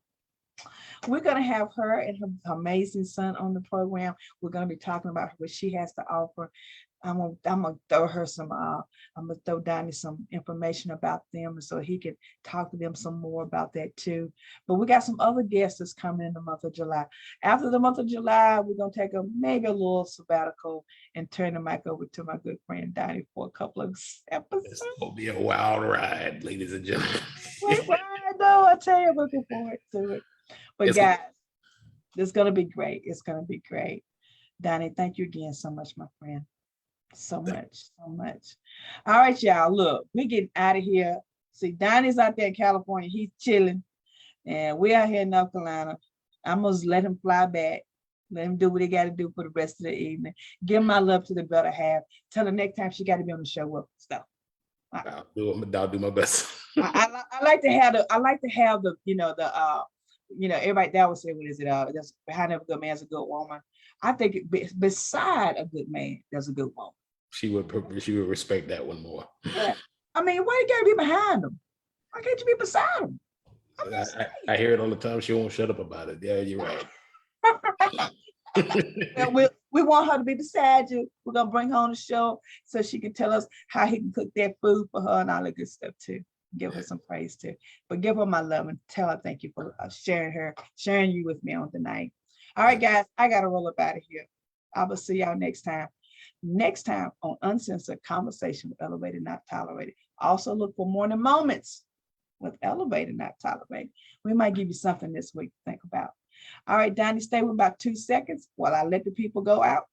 [SPEAKER 1] we're going to have her and her amazing son on the program. We're going to be talking about what she has to offer. I'm gonna throw her some. I'm gonna throw Donnie some information about them, so he can talk to them some more about that too. But we got some other guests that's coming in the month of July. After the month of July, we're gonna take maybe a little sabbatical and turn the mic over to my good friend Donnie for a couple of episodes.
[SPEAKER 2] It's gonna be a wild ride, ladies and gentlemen.
[SPEAKER 1] Wait, I know. I tell you, I'm looking forward to it. But guys, it's gonna be great. It's gonna be great. Donnie, thank you again so much, my friend. So much. All right, y'all. Look, we getting out of here. See, Donnie's out there in California. He's chilling. And we out here in North Carolina. I'm gonna let him fly back. Let him do what he got to do for the rest of the evening. Give my love to the better half. Tell her next time she got to be on the show with stuff.
[SPEAKER 2] I'll do my best.
[SPEAKER 1] I like to have the everybody that would say, what is it? That's behind every good man is a good woman. I think beside a good man, there's a good woman.
[SPEAKER 2] She would respect that one more.
[SPEAKER 1] Yeah. I mean, why you gotta be behind them? Why can't you be beside them?
[SPEAKER 2] I hear it all the time. She won't shut up about it. Yeah, you're right.
[SPEAKER 1] we want her to be beside you. We're gonna bring her on the show so she can tell us how he can cook that food for her and all that good stuff too. Give her some praise too. But give her my love and tell her thank you for sharing you with me on tonight. All right, guys, I gotta roll up out of here. I will see y'all next time. Next time on Uncensored Conversation with Elevated Not Tolerated. Also look for Morning Moments with Elevated Not Tolerated. We might give you something this week to think about. All right, Donnie, stay with about 2 seconds while I let the people go out.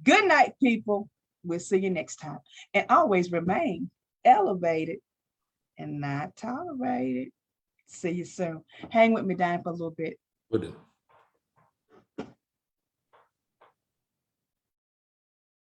[SPEAKER 1] Good night, people. We'll see you next time. And always remain elevated and not tolerated. See you soon. Hang with me, Donnie, for a little bit.
[SPEAKER 2] Will do.